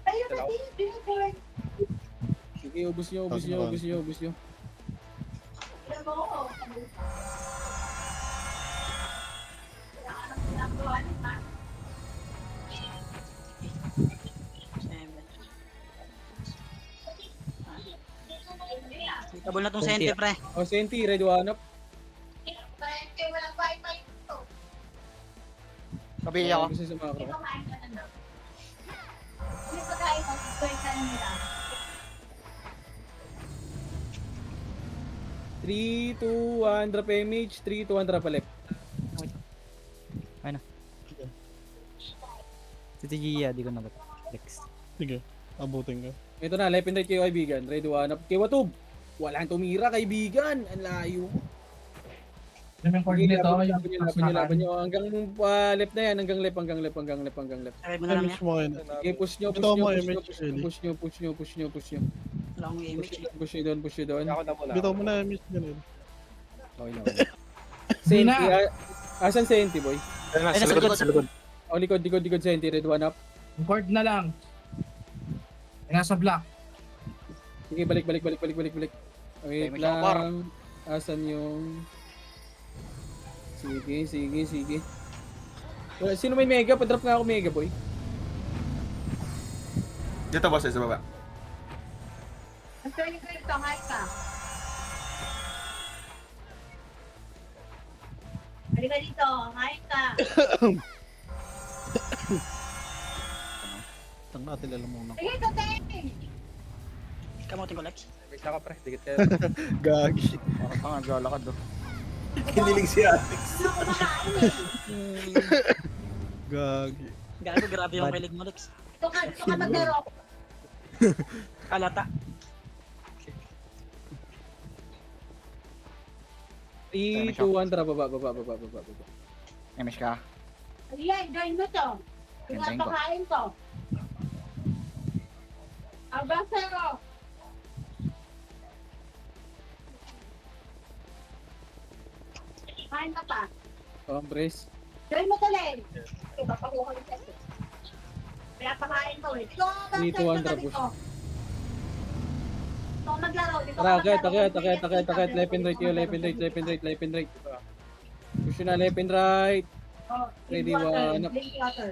Ayun na dito! Sige, ubus nyo. Tabol na tong senti, pre. O, senti, ready, one up. Sabi ako. Kasi sa macro. Three, 2, 1, drop image. 3, 2, 1, drop a left. Si Gia, di ko na Lex. Sige, abutin ko. Ito na, left and right kayo, kaibigan. Ready, one up. Kiwatub. Walang tumira, kaibigan. Ang layo. Yung coordinate ako, yung Laban nyo. Hanggang left na yan. Hanggang left. Sabi mo na lang Image yan. mo ngayon. Okay, push nyo. Ito mo, image, Ellie. Push nyo. Wala akong image. Push nyo doon. Ako na muna. Bitaw mo na image ganun. Okay lang. Senti. Asan senti, boy? Ay, nasa likod. O, likod, senti. Red, one up. Board na lang. Nasa block. Sige, balik. Wait may chopper. lang. Asan yung... Sige. Wala, sino may mega? Padrop nga ako mega, boy. Dito boss, sa baba. Ang training ko ito, hi ka. Halika dito, hi ka. Tang natin alam mo na. Sige, tatay! Kamutin ko, Lex. Wait ako, pre. Dikit kayo. Gagi. Bakit ka nga naglalakad, oh. Kinilig si Alex. Ano ko makain eh. Gagi. Gago, grabe yung kilig mo, Lex. Ito ka maglaro. Kalata. 3, 2, 1, tara, baba. Emish ka. Ayan, join mo to. Hintayin ko. Pinapakain ko. Abasero. Kain ka pa. Compress. Join mo to, Len. Papakuha ko yung test. Pinapakain ko eh. Ito, Dito, abasero one na drop. dito. Ito ka maglaro. Dito ka Tara, maglaro. akit. Left and right kayo, left and right. Push na, left and right. Oh, Ready, drink water, one up. drink water.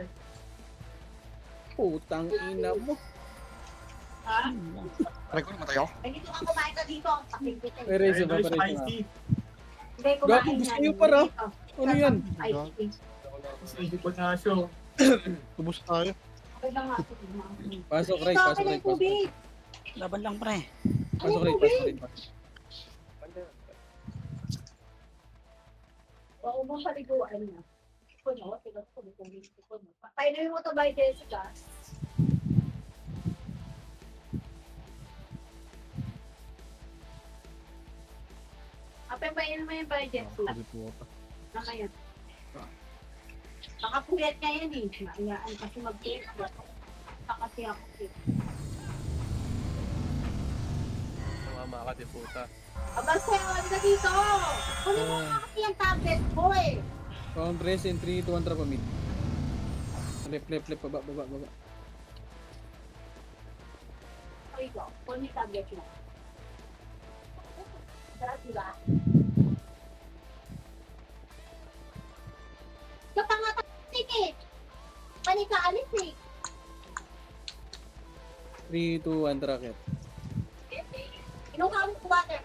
Putang ina mo. Ha? Aray ko, namatay ako. Ay, dito ka kumain ka dito. Pakinggan. Erase ba? Hindi, kumain gusto yan. niyo para? Dito. Ano yan? Ay, Hindi ko na show. Tubos tayo. okay lang nga. Pasok Dito, right. okay lang yung tubig. Laban lang, pre. Pasok right. Oo, mong paliguan na. Puno, tigas ko. Painumin mo to by Jessica. Apabayin mo yung budget mo. Puta. Na ngayon. Makapuyat ka yan eh. Maiyaan kasi mag-puyat. Kasi ako eh. Tumama ka, di puta. Aba, sa'yo, ano ka dito? Kunin mo nga kasi yung tablet ko eh. Compress in 3, 2, 1, trap mid. Left, baba. Okay ko, kunin yung tablet mo. Sarap, diba? Kapangatatik eh. Panikaalis eh. 3, 2, 1, tracket. Inuha mo ko water.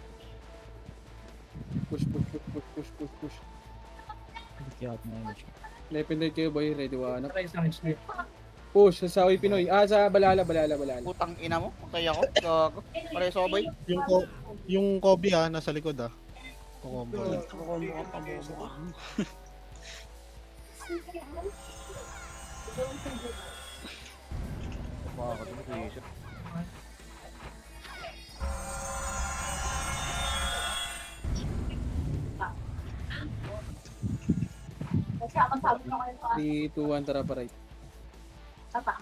Push. Hindi out na image. Left and right kayo boy, ready wanap. Push, sa Sawi Pinoy. Sa balala. Putang ina mo. Kaya ako. Gago. Pare soboy. Yung Kobe nasa likod Kukombo. Kukombo ka, bobo ka. Kasi ako sabi ko kayo pa. 3, 2, 1, tara pa right. Apa?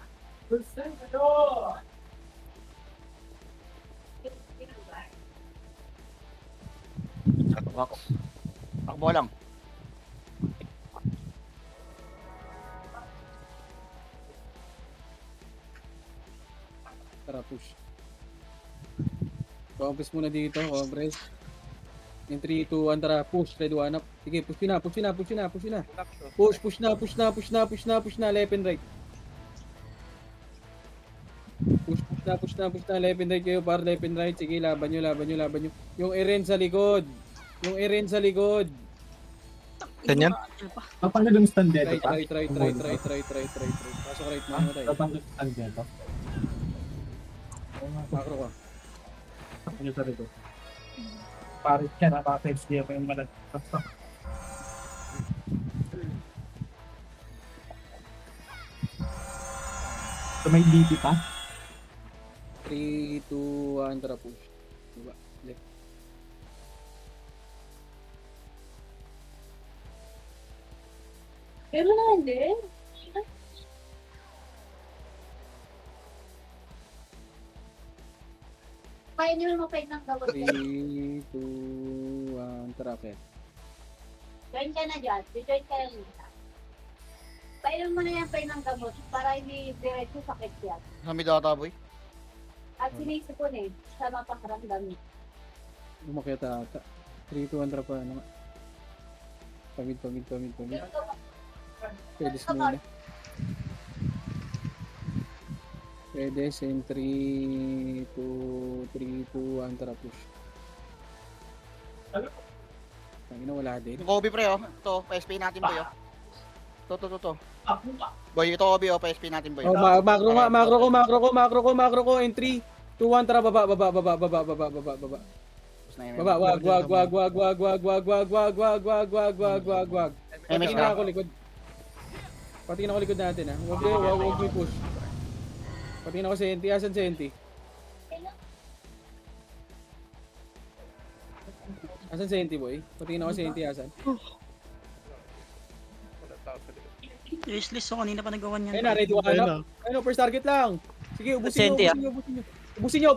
Wax. Takbo lang. Tara, push. Compress muna dito, compress. In 3, 2, 1, tara, push, ready wanap. Sige, push na. Push na, left and right. Push na, left and right kayo, para left and right. Sige, laban nyo. Yung Eren sa likod. Ganyan? Papanggal yung stand dito Right. pa? Pasok right, mamatay. Papanggal yung stand dito? Macro ka. Ano sa rito? Parit ka na, pa-face niya pa yung malagpas. So may DP pa? 3, 2, 1, tara, push. Diba? Left. Pero na hindi. Kaya nyo mo kayo ng gawin. 3, 2, 1, tara, okay. Join ka na dyan. Join ka na muna. Painom mo na yan kayo ng gamot para hindi diretso sakit yan. Sa mid ata boy. At sinisipon eh. Sa mapakaramdam niya. Umakyat ata. 3, 2, 1, tara pa. Ano nga? Pamid. Pwede muna. Pwede, same 3, 2, 1, tara, push. Tangina, wala din. Yung Kobe pre Ito, PSP natin boy Ito. Boy, ito Kobe PSP natin boy. Oh, macro ko in 3, 2, 1, tara, baba. Wag. Patingin ako likod natin Huwag mo push. Patingin ako Senti, asan Senti? Asan Senti boy? Patingin ako Senti, asan? Useless, so kanina pa nagawa niyan. Ayun na, ready one up. Ayun, first target lang. Sige, ubusin nyo. Push nyo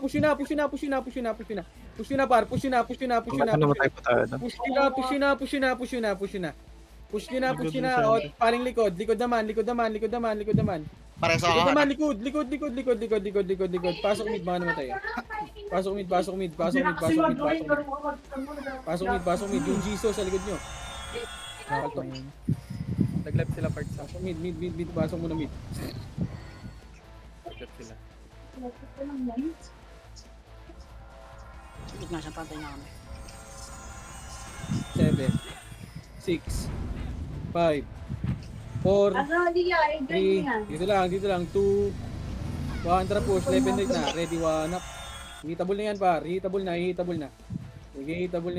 na, par. Push nyo na. O, paring likod. Likod naman. Pare sa akin. Likod. Pasok mid, mga namatay. Pasok mid. Yung Jesus sa likod nyo. Nag-left sila part sa. Pasok mid. Pasok muna mid. Nag-left sila. Sige nga siya, pantay niya kami. 7, 6, 5, 4, 3, dito lang, 2, 1, tara push, left and right na, ready, one up. Hitable na yan par, hitable na. Sige, hitable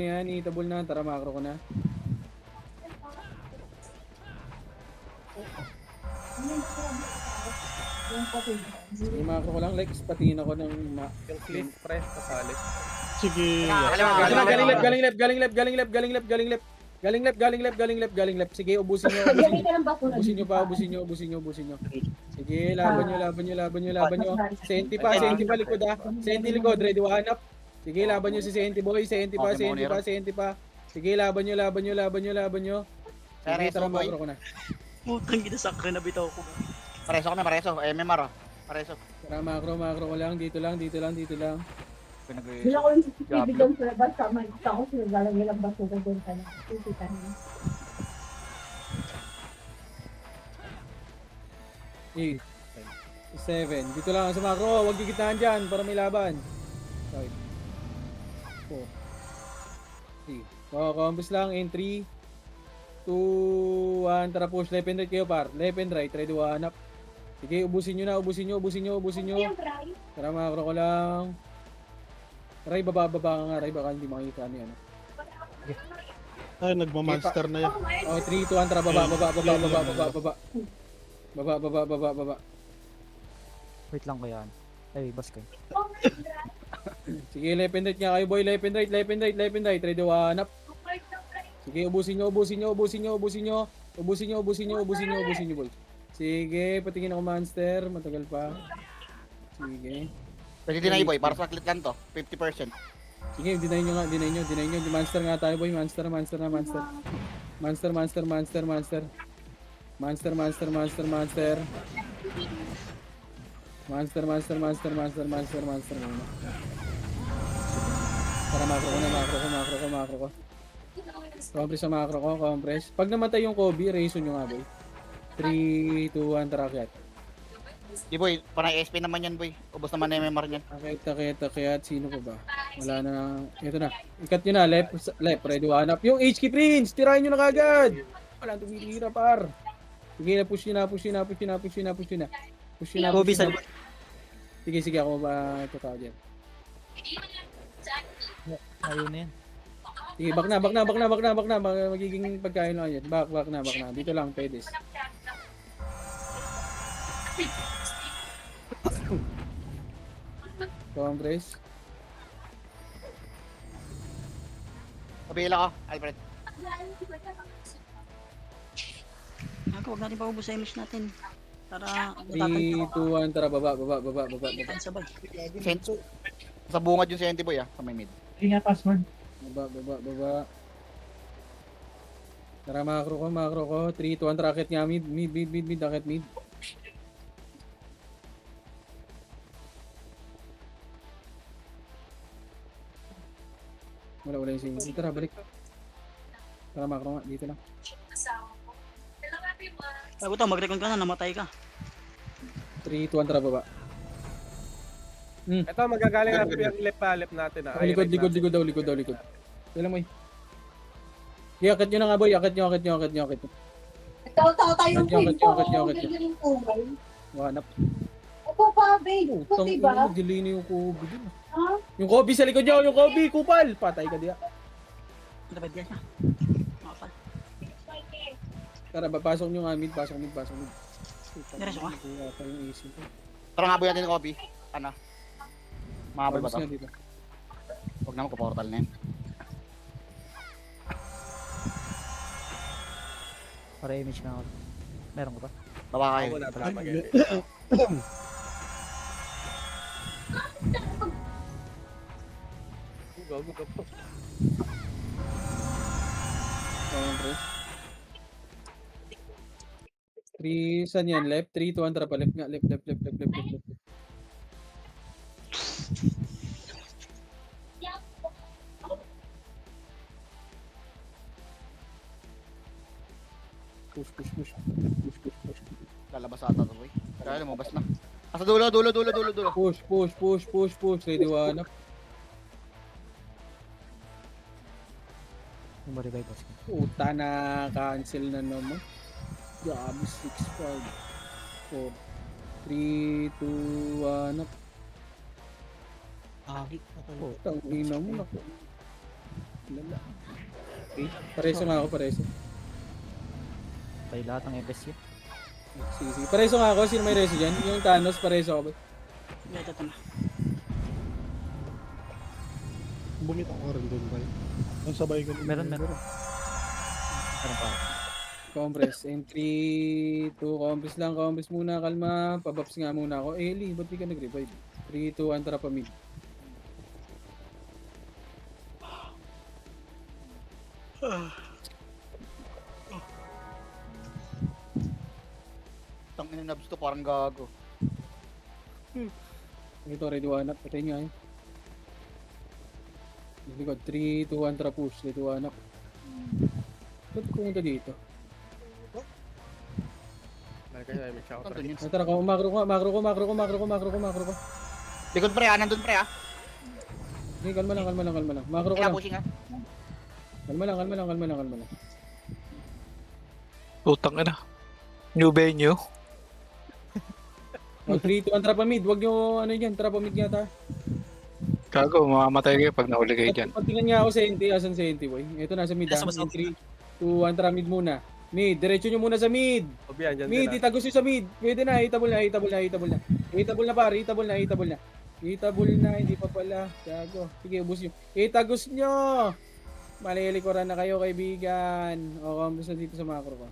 na, tara macro ko na. Sige, macro ko lang, Lex, patingin ako ng Yung cliff, pre, kasali. Sige. Galing left. Sige, ubusin nyo. Sige, laban nyo. Senti pa, likod ah. Senti likod, ready hanap. Sige, laban nyo si Senti boy, Senti pa. Sige, laban nyo. Sige, tara makro ko na. Putang ina, sakre na bitaw ko. Pareso kami, pareso. MMR, oh. Pareso. Tara makro ko lang, dito lang. Wala ko yung CCTV doon sa labas. Makikita ko sila lalagay lang basura doon ka na. Kikita niya. 8, 7. Dito lang sa makro, huwag gigitaan dyan para may laban. 5, 4, 3. Compass lang in 3, 2, 1. Tara push, left and right kayo par. Left and right, try to hanap. Sige, ubusin nyo. Tara makro ko lang. Ray, baba ka nga, Ray. Baka hindi makikita ano yan. Ay, nagmamonster na yan. Oh, 3, 2, 1, tara, baba. Baba. Wait lang ko yan. Ay, bas kayo. Sige, left and right nga kayo, boy. Left and right. Try to hanap. Sige, ubusin nyo, boy. Sige, patingin ako monster. Matagal pa. Sige. Pwede dinay boy, para sa clit lang to. 50%. Sige, deny nyo. Monster nga tayo, boy. Monster. Para makro ko. Compress sa makro ko, compress. Pag namatay yung Kobe, raison nyo nga, boy. 3, 2, 1, tara, akyat. Di boy, panay SP naman yan boy. Ubos naman na MMR niyan. Akyat. Sino pa ba? Wala na. Ito na. Ikat nyo na, left. Ready, hanap. Yung HK Prince, tirahin nyo na kagad. Wala, tumitira, par. Sige, push nyo na. Kobe sa Sige, ako ba totoo dyan. Ayaw na yan. Sige, back na. Magiging pagkain lang yan. Back na. Dito lang, pedes. Compress. Kabila ko, Alfred. Huwag natin paubos sa image natin. Para 3, 2, 1, tara, baba. sabay. Sa bungad yung Senti boy sa may mid. Ingat, password. Baba. Tara, makro ko. 3, 2, 1, tara, akit nga, mid, akit mid. Wala yung singing. Tara, balik. Tara, makro nga, dito lang. Buto, mag-recon ka na, namatay ka. 3, 2, 1, tara, baba. Ito, magagaling ang lip natin. Likod. Kailan mo akit nyo na nga, boy. Akit nyo. Tayo yung queen ko. Yung kulay. Hanap. Ito pa, babe. Ito, diba? Delay na yung Kobe dun. Ha? Yung Kobe sa likod nyo, kupal. Patay ka diya. Dapat yan siya. Makapal. Tara, pasok nyo nga, mid. Diretso ka? Tara nga boy natin Kobe. Ano? Makaboy ba to? Dito. Huwag na magpo-portal na yan. Para image na ako. Meron ko pa. Baba kayo. Wala pala mag-edit. Go. Compress. 3, saan yan? Left? 3, 2, 1, tara pa. Left nga. Left. Push. Lalabas ata to boy. Kaya lumabas na. Asa dulo. Push. Ready, hanap. Yung ma-revive boss ko. Puta na, cancel na naman. Grabe, 6, 5, 4, 3, 2, 1, up. Putang ina mo, naku. Lala. Okay, pareso nga ako. Tayo lahat ng FS yun. Sige. Pareso nga ako. Sino may reso dyan? Yung Thanos, pareso ako. Ito na. Bumitaw ka rin doon, Ray. Ang sabay ka din. Meron pa. Compress. In 3, 2, compress lang. Compress muna. Kalma. Pabaps nga muna ako. Eli, ba't di ka nag-revive? 3, 2, 1, tara pa mid. Tangin na nabs to, parang gago. Ito, ready one up. Patay nga eh. Likod. 3, 2, 1, tara push. Ready one up. Ba't pumunta dito? May shout Nandun yun. Tara, makro ko. Likod pre, nandun pre Hindi, kalma lang. Makro ko Kaya lang. pushing Kalma lang. Utang na. New venue. Oh, 3, 2, 1, tara pa mid. Huwag nyo, ano yan, tara pa mid yata. Gago, mamamatay kayo pag nahuli kayo dyan. Patingnan nga ako sa NT, asan sa NT boy? Ito nasa mid ha. 3, 2, 1, tara mid muna. Mid, diretso nyo muna sa mid. Obi, andyan Mid, sila. itagos nyo sa mid. Pwede na, hitable na. Hitable na, hindi pa pala. Gago. Sige, ubus nyo. Itagos nyo! Malilikuran na kayo, kaibigan. O, kamusta na dito sa macro ko.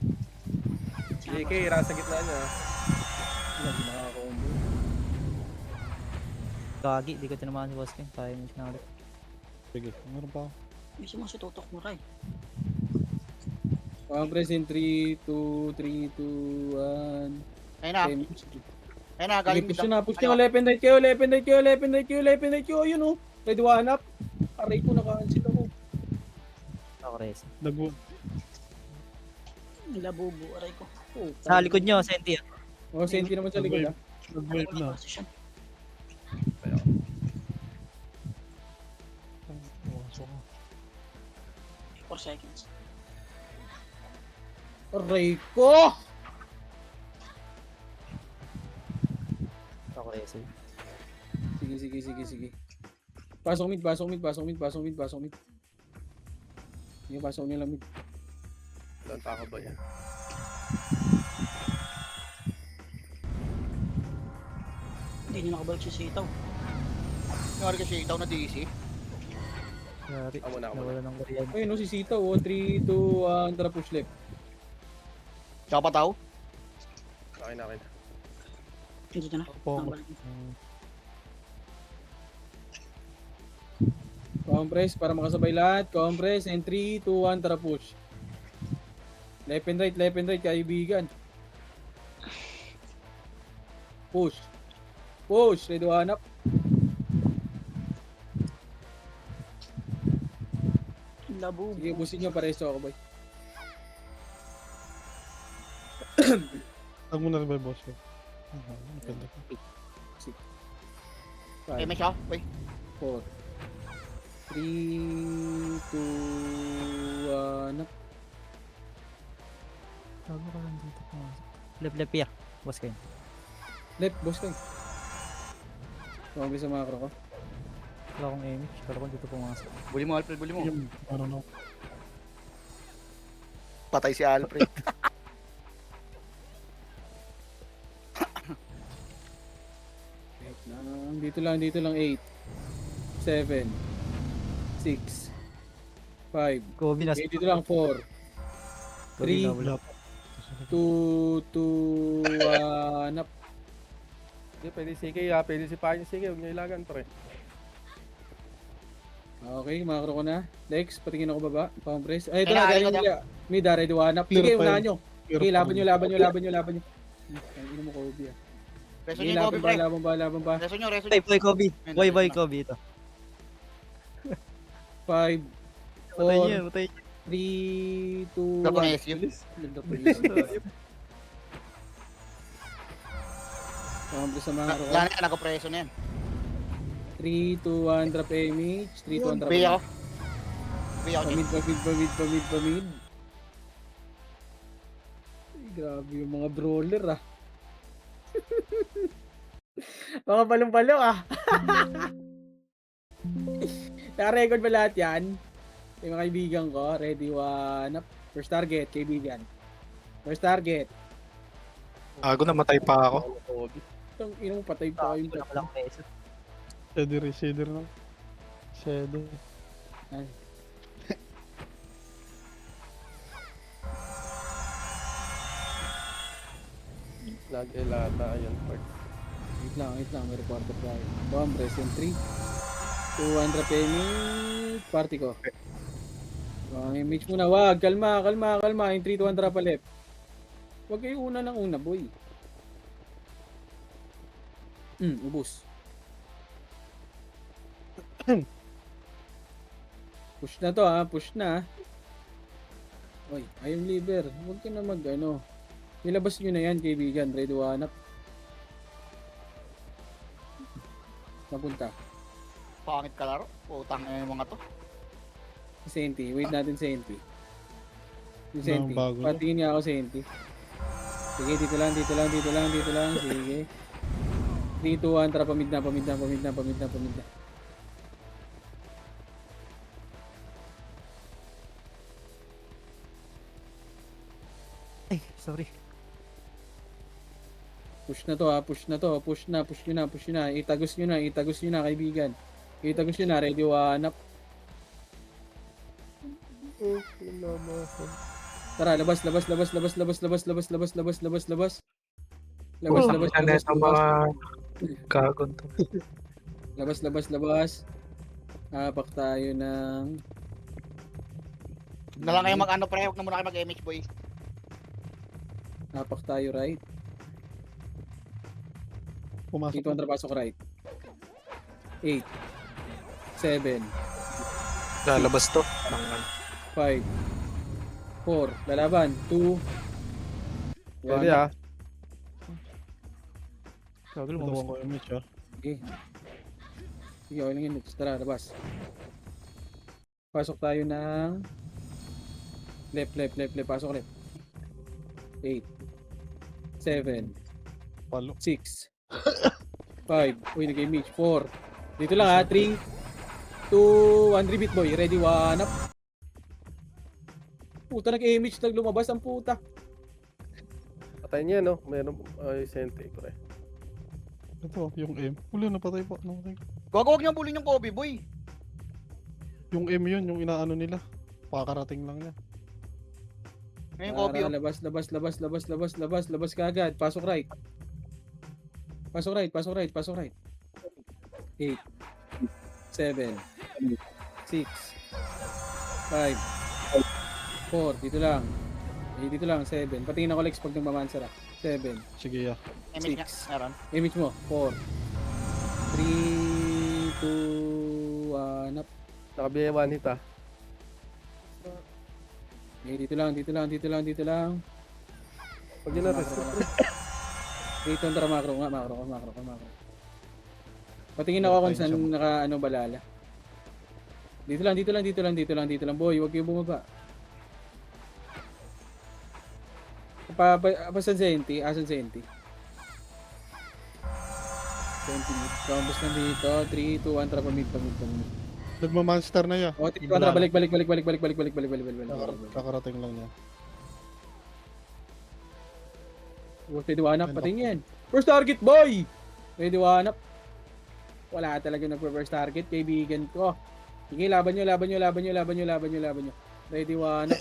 CK, rasa gitna niya. Hindi nakaka-combo. Gagi, di ko tinamaan si Boss King. Tayo mo siya ulit. Sige, meron pa ako. May sumusututok mo, Ray. Compress in 3, 2, 3, 2, 1. Ayun na, ayun na, galing Push nyo, left and right kayo. Ayun o. Ready one up. Aray ko, naka-cancel ako. Ako res. Labubo, aray ko. Oh, Sa likod nyo, Senti. Oh, senti naman sa likod ha. Nag-wipe na. Position. Pumasok ka. 4 seconds. Aray ko! Ako res. Sige. Pasok mid. Sige, pasok nyo lang mid. Lanta ka ba yan? Hindi nyo nakabalik si Sitaw. Nangyari kasi itaw na DC. Yari. Ako na. Nawala ng kuryente. Ayun no, si Sita oh. 3, 2, 1, tara push left. Tsaka pataw. Okay na. Dito na. Po. Nakabalik. Compress para makasabay lahat. Compress and 3, 2, 1, tara push. Left and right, kaibigan. Push. Ready one up. Labubo. Sige, busin nyo pareso ako boy. Tag mo na rin ba, boss ko? Maganda ka. Eh, may siya. Uy, 4, 3, 2, 1 up. Tago ka lang dito. Pumasok. Left here. Boss King. Left, boss ko. Compress sa macro ko. Wala akong image. Kala ko dito pumasok. buli mo Alfred, buli mo. Yung, ano no. Patay si Alfred. Dito lang 8, 7, 6, 5. Kobe na. Dito lang 4, 3, 2, 1 up. Hindi, pwede CK pwede si Panyo CK. Huwag nyo ilagan pre. Okay, makro ko na. Lex, patingin ako baba. Compress. Ay, ito Kaya, na, galing likod nila. Mid, ready one up. Clear Sige, pa unahan yun. nyo. Clear Sige, pa laban yun. nyo. Ang ino mo, Kobe ah. Reso Sige, nyo yung Kobe, pre. laban pa. Reso nyo. Boy Kobe. Boy Kobe ito. 5, Patay 4, niya. 3, 2, Japanese 1. yun. Compress sa macro ko. Wala na yan, nakapreso na yan. 3, 2, 1, drop image. 3, 2, 1, drop Bay ako. image. Bay ako, Jay. Pamid. Ay, grabe yung mga brawler ah. Mga balong-balong ah. Naka-record ba lahat yan? Yung mga kaibigan ko, ready one up. First target, kaibigan. First target. Gago, namatay pa ako. Itong inong patay pa kayong Wala tatlo. lang peso. Shader na. Shader. Ay, Lag elata. Ayan, part. wait lang, may reporter tayo. Bomb, recent 3. 200 penny, party ko. Image muna, wag, kalma. Yung 3 200 pa left. Wag kayo una ng una, boy. Ubus. Push na to ha, push na. Oy, ayong liver. Huwag ka na mag ano. Nilabas nyo na yan, kaibigan. Ready to hanap. Mapunta. Pangit ka laro. Putang ina yung mga to. Senti, wait natin Senti. Yung Senti. bago niya. Patingin nga ako Senti. Sige, dito lang. Sige. 3, 2, 1, tara pamid na. Ay, sorry. Push na to ha, push nyo na. Itagos nyo na kaibigan. Itagos nyo na, ready hanap. Tara, labas. Ano ito mga gagon to? Labas. Hapak tayo ng Na lang kayo mag-ano pre, huwag na muna kayo mag-MH boy. hapak tayo right. Pumasok. Dito ang pasok right. 8 7 Lalabas to. 5 4 lalaban 2 Pwede 1. ah. Gago, lumabas ko yung image, ah. Sige, okay lang yun. Tara, labas. Pasok tayo ng left. Pasok left. 8 7 Palo. 6 5. Uy, nag-image. 4. Dito lang ha. 3 2 1 repeat boy. Ready, one up. Puta, nag-image. Lumabas ang puta. Patay niya, no? Meron ay sente, pre. Ito, yung M. Huli, napatay po. Huwag niyong bulin yung Kobe boy. Yung M yun, yung inaano nila. Pakarating lang niya. Ngayon Kobe oh. Labas kagad. Pasok right. 8 7 6 5 4 dito lang. Dito lang 7. Patingin ako Lex pag nagmamansara. 7 Sige, ya. MH niya, meron. image mo 4 3 2 1 up. Nakabiya one hit ah. Dito lang. Pag yun natin. Dito ang makro. Patingin ako kung saan naka ano balala. Dito lang boy, huwag kayong bumaba. Asan Senti? Senti mid. Combos na dito. 3, 2, 1, tara pamid. Nagmamonster na ya. O, 3, 2, 1, tara balik. Kakarating lang niya. Huwag tayo diwanap, patingin yan. First target, boy! Tayo diwanap. Wala talaga nagpa-first target, kaibigan ko. Sige, laban nyo. Tayo diwanap.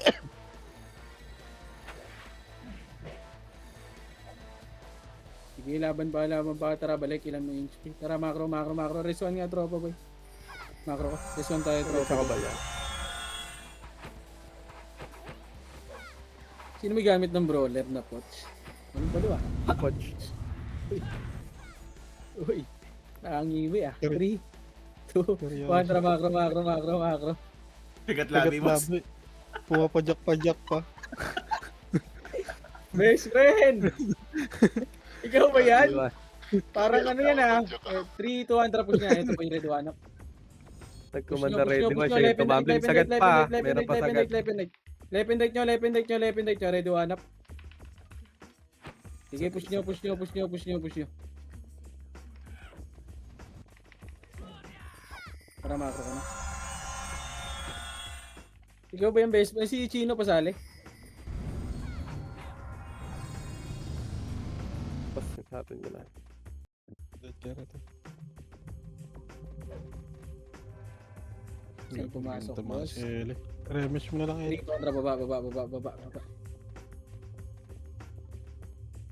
Sige, laban pa. Tara, balik. Ilan mo yung HP. Tara, macro. Res 1 nga, tropa, boy. Macro ko. Res 1 tayo, tropa. Saka ba yan? Sino may gamit ng brawler na pots? Ano ba diba? Coach. Uy. Nakangiwi ah. 3, 2, 1. Seryoso. Tara, macro. Bigat lagi, boss. labi. Pumapajak-pajak pa. Best friend! Ikaw ba yan? Parang ano yan ah. 3, 2, 1, tapos niya. Ito po yung red one up. Nagkumanda ready mo siya. Tumambling sagat pa. Meron pa sagat. Left and right nyo. Ready one up. Sige, push nyo. Para macro ko na. Ikaw ba yung best? Si Chino pasali? Tapos natin yun na. Saan pumasok, Tama boss? si Eli. Remesh mo na lang Eli. Kontra, baba.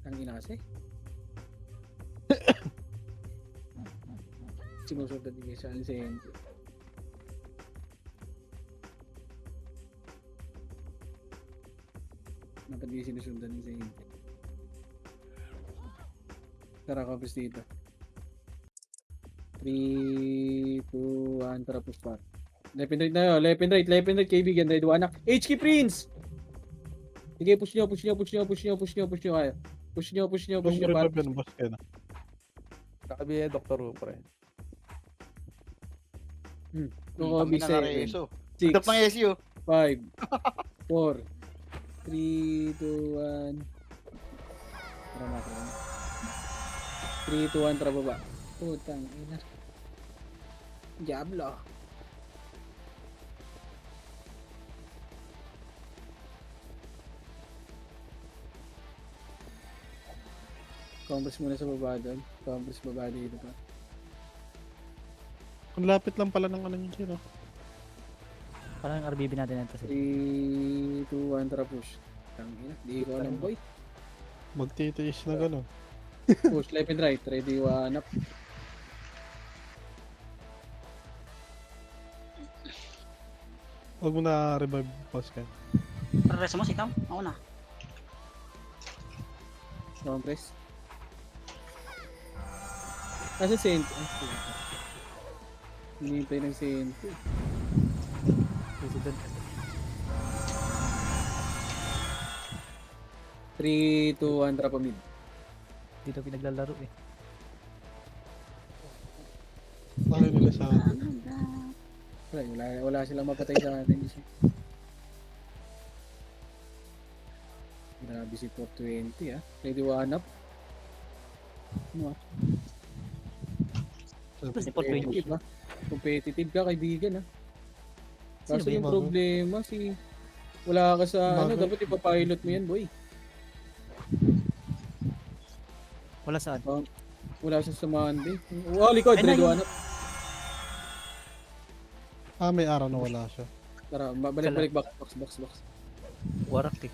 Ang ina kasi. Sinusundan din siya ang sente. Dapat di sinusundan ng sente. Tara, kapis dito. 3, 2, 1, tara, push back. Left and right na yun. Left and right, kaibigan. Ready, anak. HK Prince! Sige, push nyo kayo. Push nyo, Yung par. revive yan, boss kayo na. Kakabi Dr. Rupre. No, Kami be na 7, reso. 6, Top ng SU. 5, 4, 3, 2, 1. Tara na ako. 3, 2, 1, tara baba. Putang ina. Diablo. Compress muna sa baba doon. Compress baba dito pa. Ang lapit lang pala ng ano nyo dyan, no? Parang yung RBB natin ito. 3, 2, 1, tara push. Tangina, di ko alam boy. Magtitiis na gano'n. Push left and right, ready, one up. Huwag mo na revive, boss kayo. Para mo, sitaw. Ako na. Compress. Nasa sent. Hinihintay ng sent. President. 3, 2, 1, trap mid. Dito pinaglalaro eh. Bakit nila sa atin? Wala silang mapatay sa atin. Grabe si 420 ah. Ready, one up. Ano ah? Kasi 420. ba? Competitive ka, kaibigan ah. Sino Kaso ba yung yun? problema wala ka sa ano, Bakit? dapat ipapilot mo yan boy. Wala saan. Wala siya sa Monday. Wow, likod, Ay, ready, na, one up. Ah, may araw na wala siya. Tara, balik, box. Warak eh.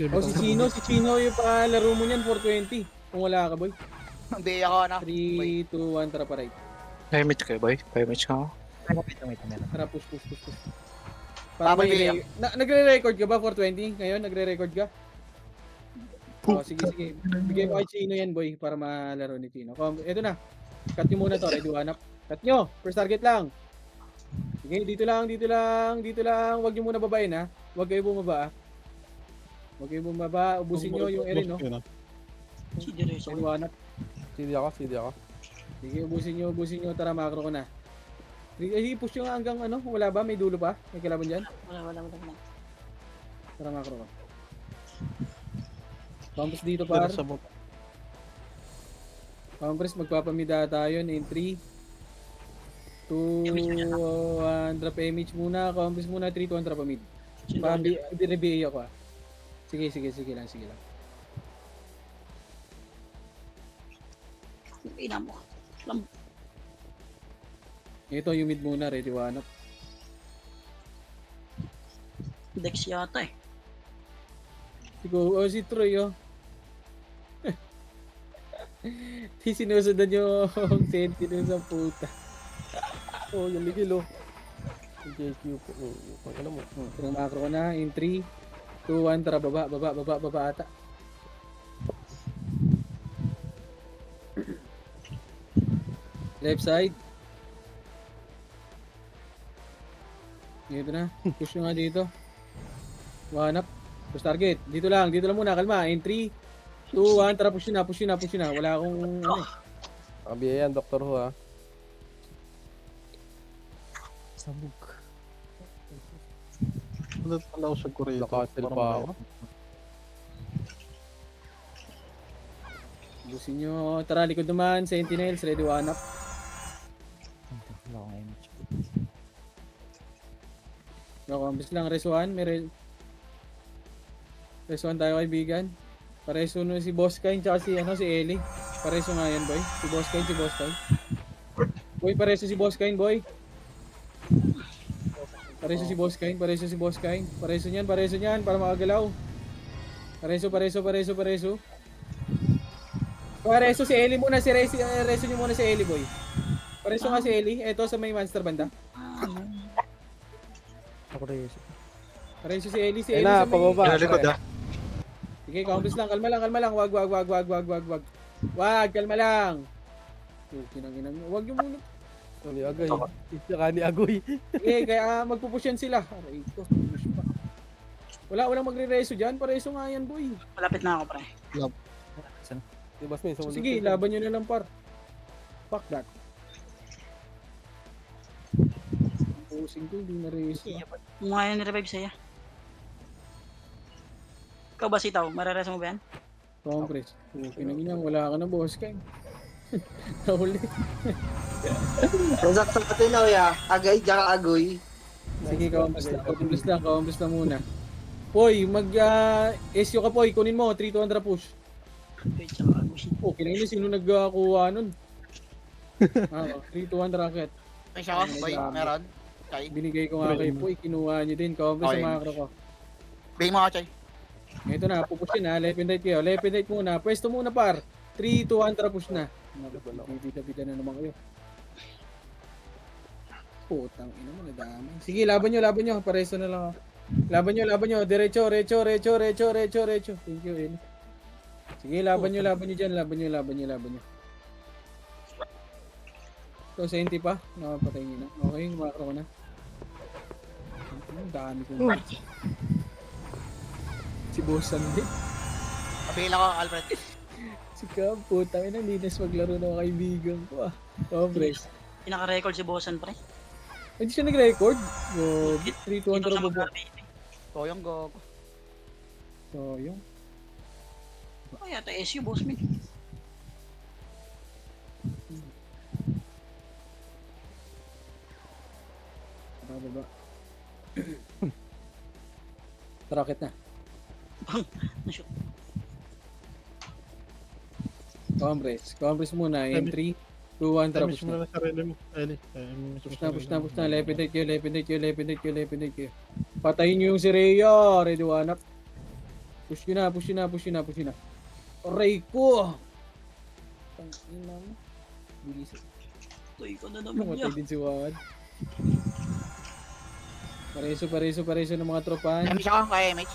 Oh, si Chino yung palaro mo niyan, 420. Kung wala ka boy. Hindi ako na. 3, 2, 1, tara pa right. Damage kayo, boy. Damage ka ako. Wait. Tara, push. Para Tama, may nagre-record ka ba 420? Ngayon, nagre-record ka? Oh, sige. Bigay mo kay Chino yan, boy, para malaro ni Chino. Ito na. Cut nyo muna to, ready, one up. Cut nyo, first target lang. Sige, dito lang. Huwag nyo muna babayin, ha? Huwag kayo bumaba, ha? Ubusin nyo yung area, no? Ready, one up. CD ako. Sige, ubusin nyo. Tara, macro ko na. Sige, push nyo hanggang ano, wala ba? May dulo pa? May kalaban dyan? Wala. Tara, macro ko. Pampers dito, par. Sa baba. Pampers, magpapamida tayo in 3, 2, 1, drop image muna. Pampers muna, 3, 2, 1, drop mid. Reveal ako, ah. Sige lang. Ina mo. Ito yung mid muna, ready, one up. Dex yata eh. Si Troy, oh. Di sinusundan yung sentinel sa puta. Oh, yung ligil oh. Yung JQ po. Pag alam mo. Tara, macro ko na in 3, 2, 1, tara, baba ata. Left side. Dito na. Push nyo nga dito. One up. Push target. Dito lang muna. Kalma. In 3, 2, 1. Tara, push na. Wala akong ano eh. Kabiya yan, Dr. Who ha. Sabog. Wala pala ako sa Korea. Nakatil pa ako. Busin nyo. Tara, likod naman. Sentinels. Ready, one up. Wala akong image. Nakuambis lang. Res 1. Res 1 tayo, kaibigan. Pareso nun si Boss Kain tsaka si Eli. Pareso nga yan, boy. Si Boss Kain. Boy, pareso si Boss Kain, boy. Pareso si Boss Kain, pareso si Boss Kain. Pareso niyan para makagalaw. Pareso. Pareso si Eli muna, reso niyo muna si Eli boy. Pareso nga si Eli, eto sa may monster banda. Ako rin. Pareso si Eli Ayun sa na, may... pababa. Likod ah. Sige, complex lang, kalma lang. Wag. Wag, kalma lang. Kinang mo. Wag yung muna. Ni Agoy. Saka ni Agoy. Eh, kaya magpupush yan sila. Aray ko, push pa. Walang magre-reso dyan. Pareso nga yan, boy. Malapit na ako, pre. Di Boss Min, sumunod. Sige, laban nyo na lang, par. Fuck that. Pusing ko, hindi na reso. Kung ngayon ni-revive sa'yo. Ikaw ba sitaw? Mararesa mo ba yan? Compress. Kinang wala ka na, boss kayo. Nahuli. Nasakto ka tinaw ya. Agay, tsaka agoy. Sige, complex lang muna. Poy, SU ka, Poy. Kunin mo, 3-200 push. Okay, tsaka ako. Oh, kinang sino nagkuha nun? 3-200 racket. May siya ko, boy. Meron. Chay. Binigay ko nga kay Poy, kinuha nyo din. Complex sa Okay. macro ko. Bigay mo ako, Chay. Ito na, pupusin na. Left and right kayo. Left and right muna. Pwesto muna, par. 3-200 push na. Bida-bida na naman kayo. Putang ina mo, nadamay. Sige, laban nyo. Pareso na lang. Laban nyo. Diretso. Thank you, Eli. Sige, laban nyo dyan. Laban nyo. So, senti pa. Nakapatay nyo na. Okay, makro ko na. Ang dami ko. Si Boss Sandy. Kapila ko, Alfred. Si Cam, putang ina, linis maglaro ng kaibigan ko ah. Complex. Pinaka-record si Bossan, pre. Hindi siya nag-record. Go, 3-200 Ito sa baba. Toyong gogo. So, yung. Ay, ito SU, boss me. Baba. Rocket na. Na-shoot. Compress muna. In 3, 2, 1, tara, Damage push mo na. na sa sarili mo. Eli. Push na. Lepidate kayo. Patayin nyo yung si Rhea. Ready one up. Push nyo na. Aray ko! Tangina mo. Bilis. Uy, ko na naman Namatay niya. din si Wad. Pareso ng mga tropahan. Damage ako, kaya MH.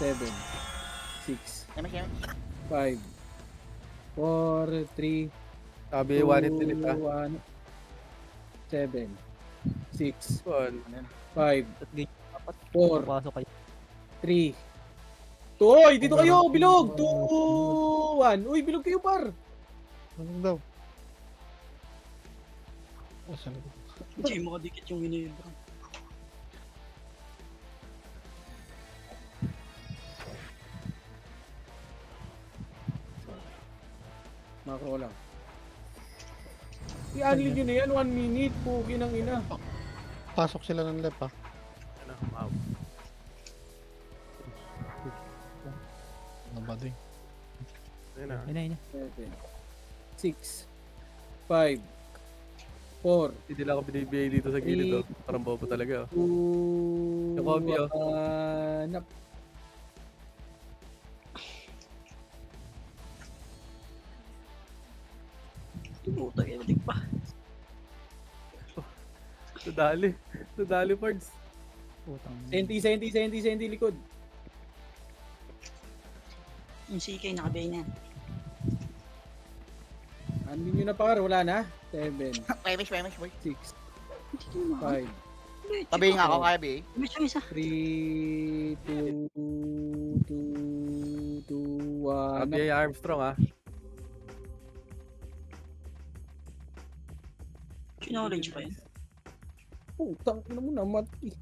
7, 6, Damage. 5, 4, 3, Sabi, 2, 1 hit din ita. 1, 7, 6, 5, 4, Pasok kayo. 3, Toy, dito kayo, bilog! 2, 1. Uy, bilog kayo, par! Ano daw? Asan ko? Hindi makadikit yung inibra. Macro lang. I-unlead nyo na yan, 1 minute, puki ng ina. Pasok sila ng left ha. Ano ba din? Ayun na. 7, 6, 5, 4, Hindi nila ako binibigay dito sa gilid. Oh. Parang bobo talaga. 2, Yung copy, oh. 1, up. Puta, ibadig pa. Nadali parts. Putang. Senti, likod. Yung CK, nakabay na yan. Unlead nyo na par, wala na. 7, PMH, boy. 6, Hindi ko naman. 5, Tabi nga ako, kaya BA. Miss yung isa. 3, 2, 1, Sabi Armstrong ah. Knowledge pa yun. Putang ina mo namatay.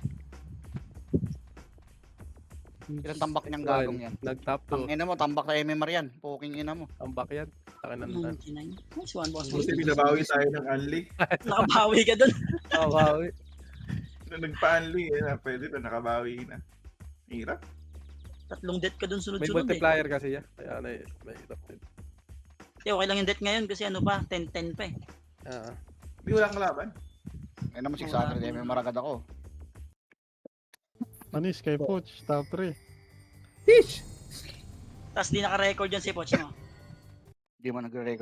Ilang tambak niyang gagong yan. Nag-top Ang 2. ina mo, tambak sa MMR yan. Puking ina mo. Tambak yan. Takin ng tan. 99. Nice one, boss. Kasi binabawi tayo ng Anli. Nakabawi ka dun. Bawi. Nung nagpa-Anli, pwede na, nakabawi na. Hirap. 3 death ka dun May sunod-sunod eh. multiplier kasi yan. Kaya may hirap din. Okay lang yung death ngayon kasi ano pa, 10-10 pa eh. Ah. Hindi walang kalaban. Ina mo, 600 MMR agad ako. Manis kay Poch, top 3. Tapos di naka-record yan si Poch, no? Hindi mo nagre-record.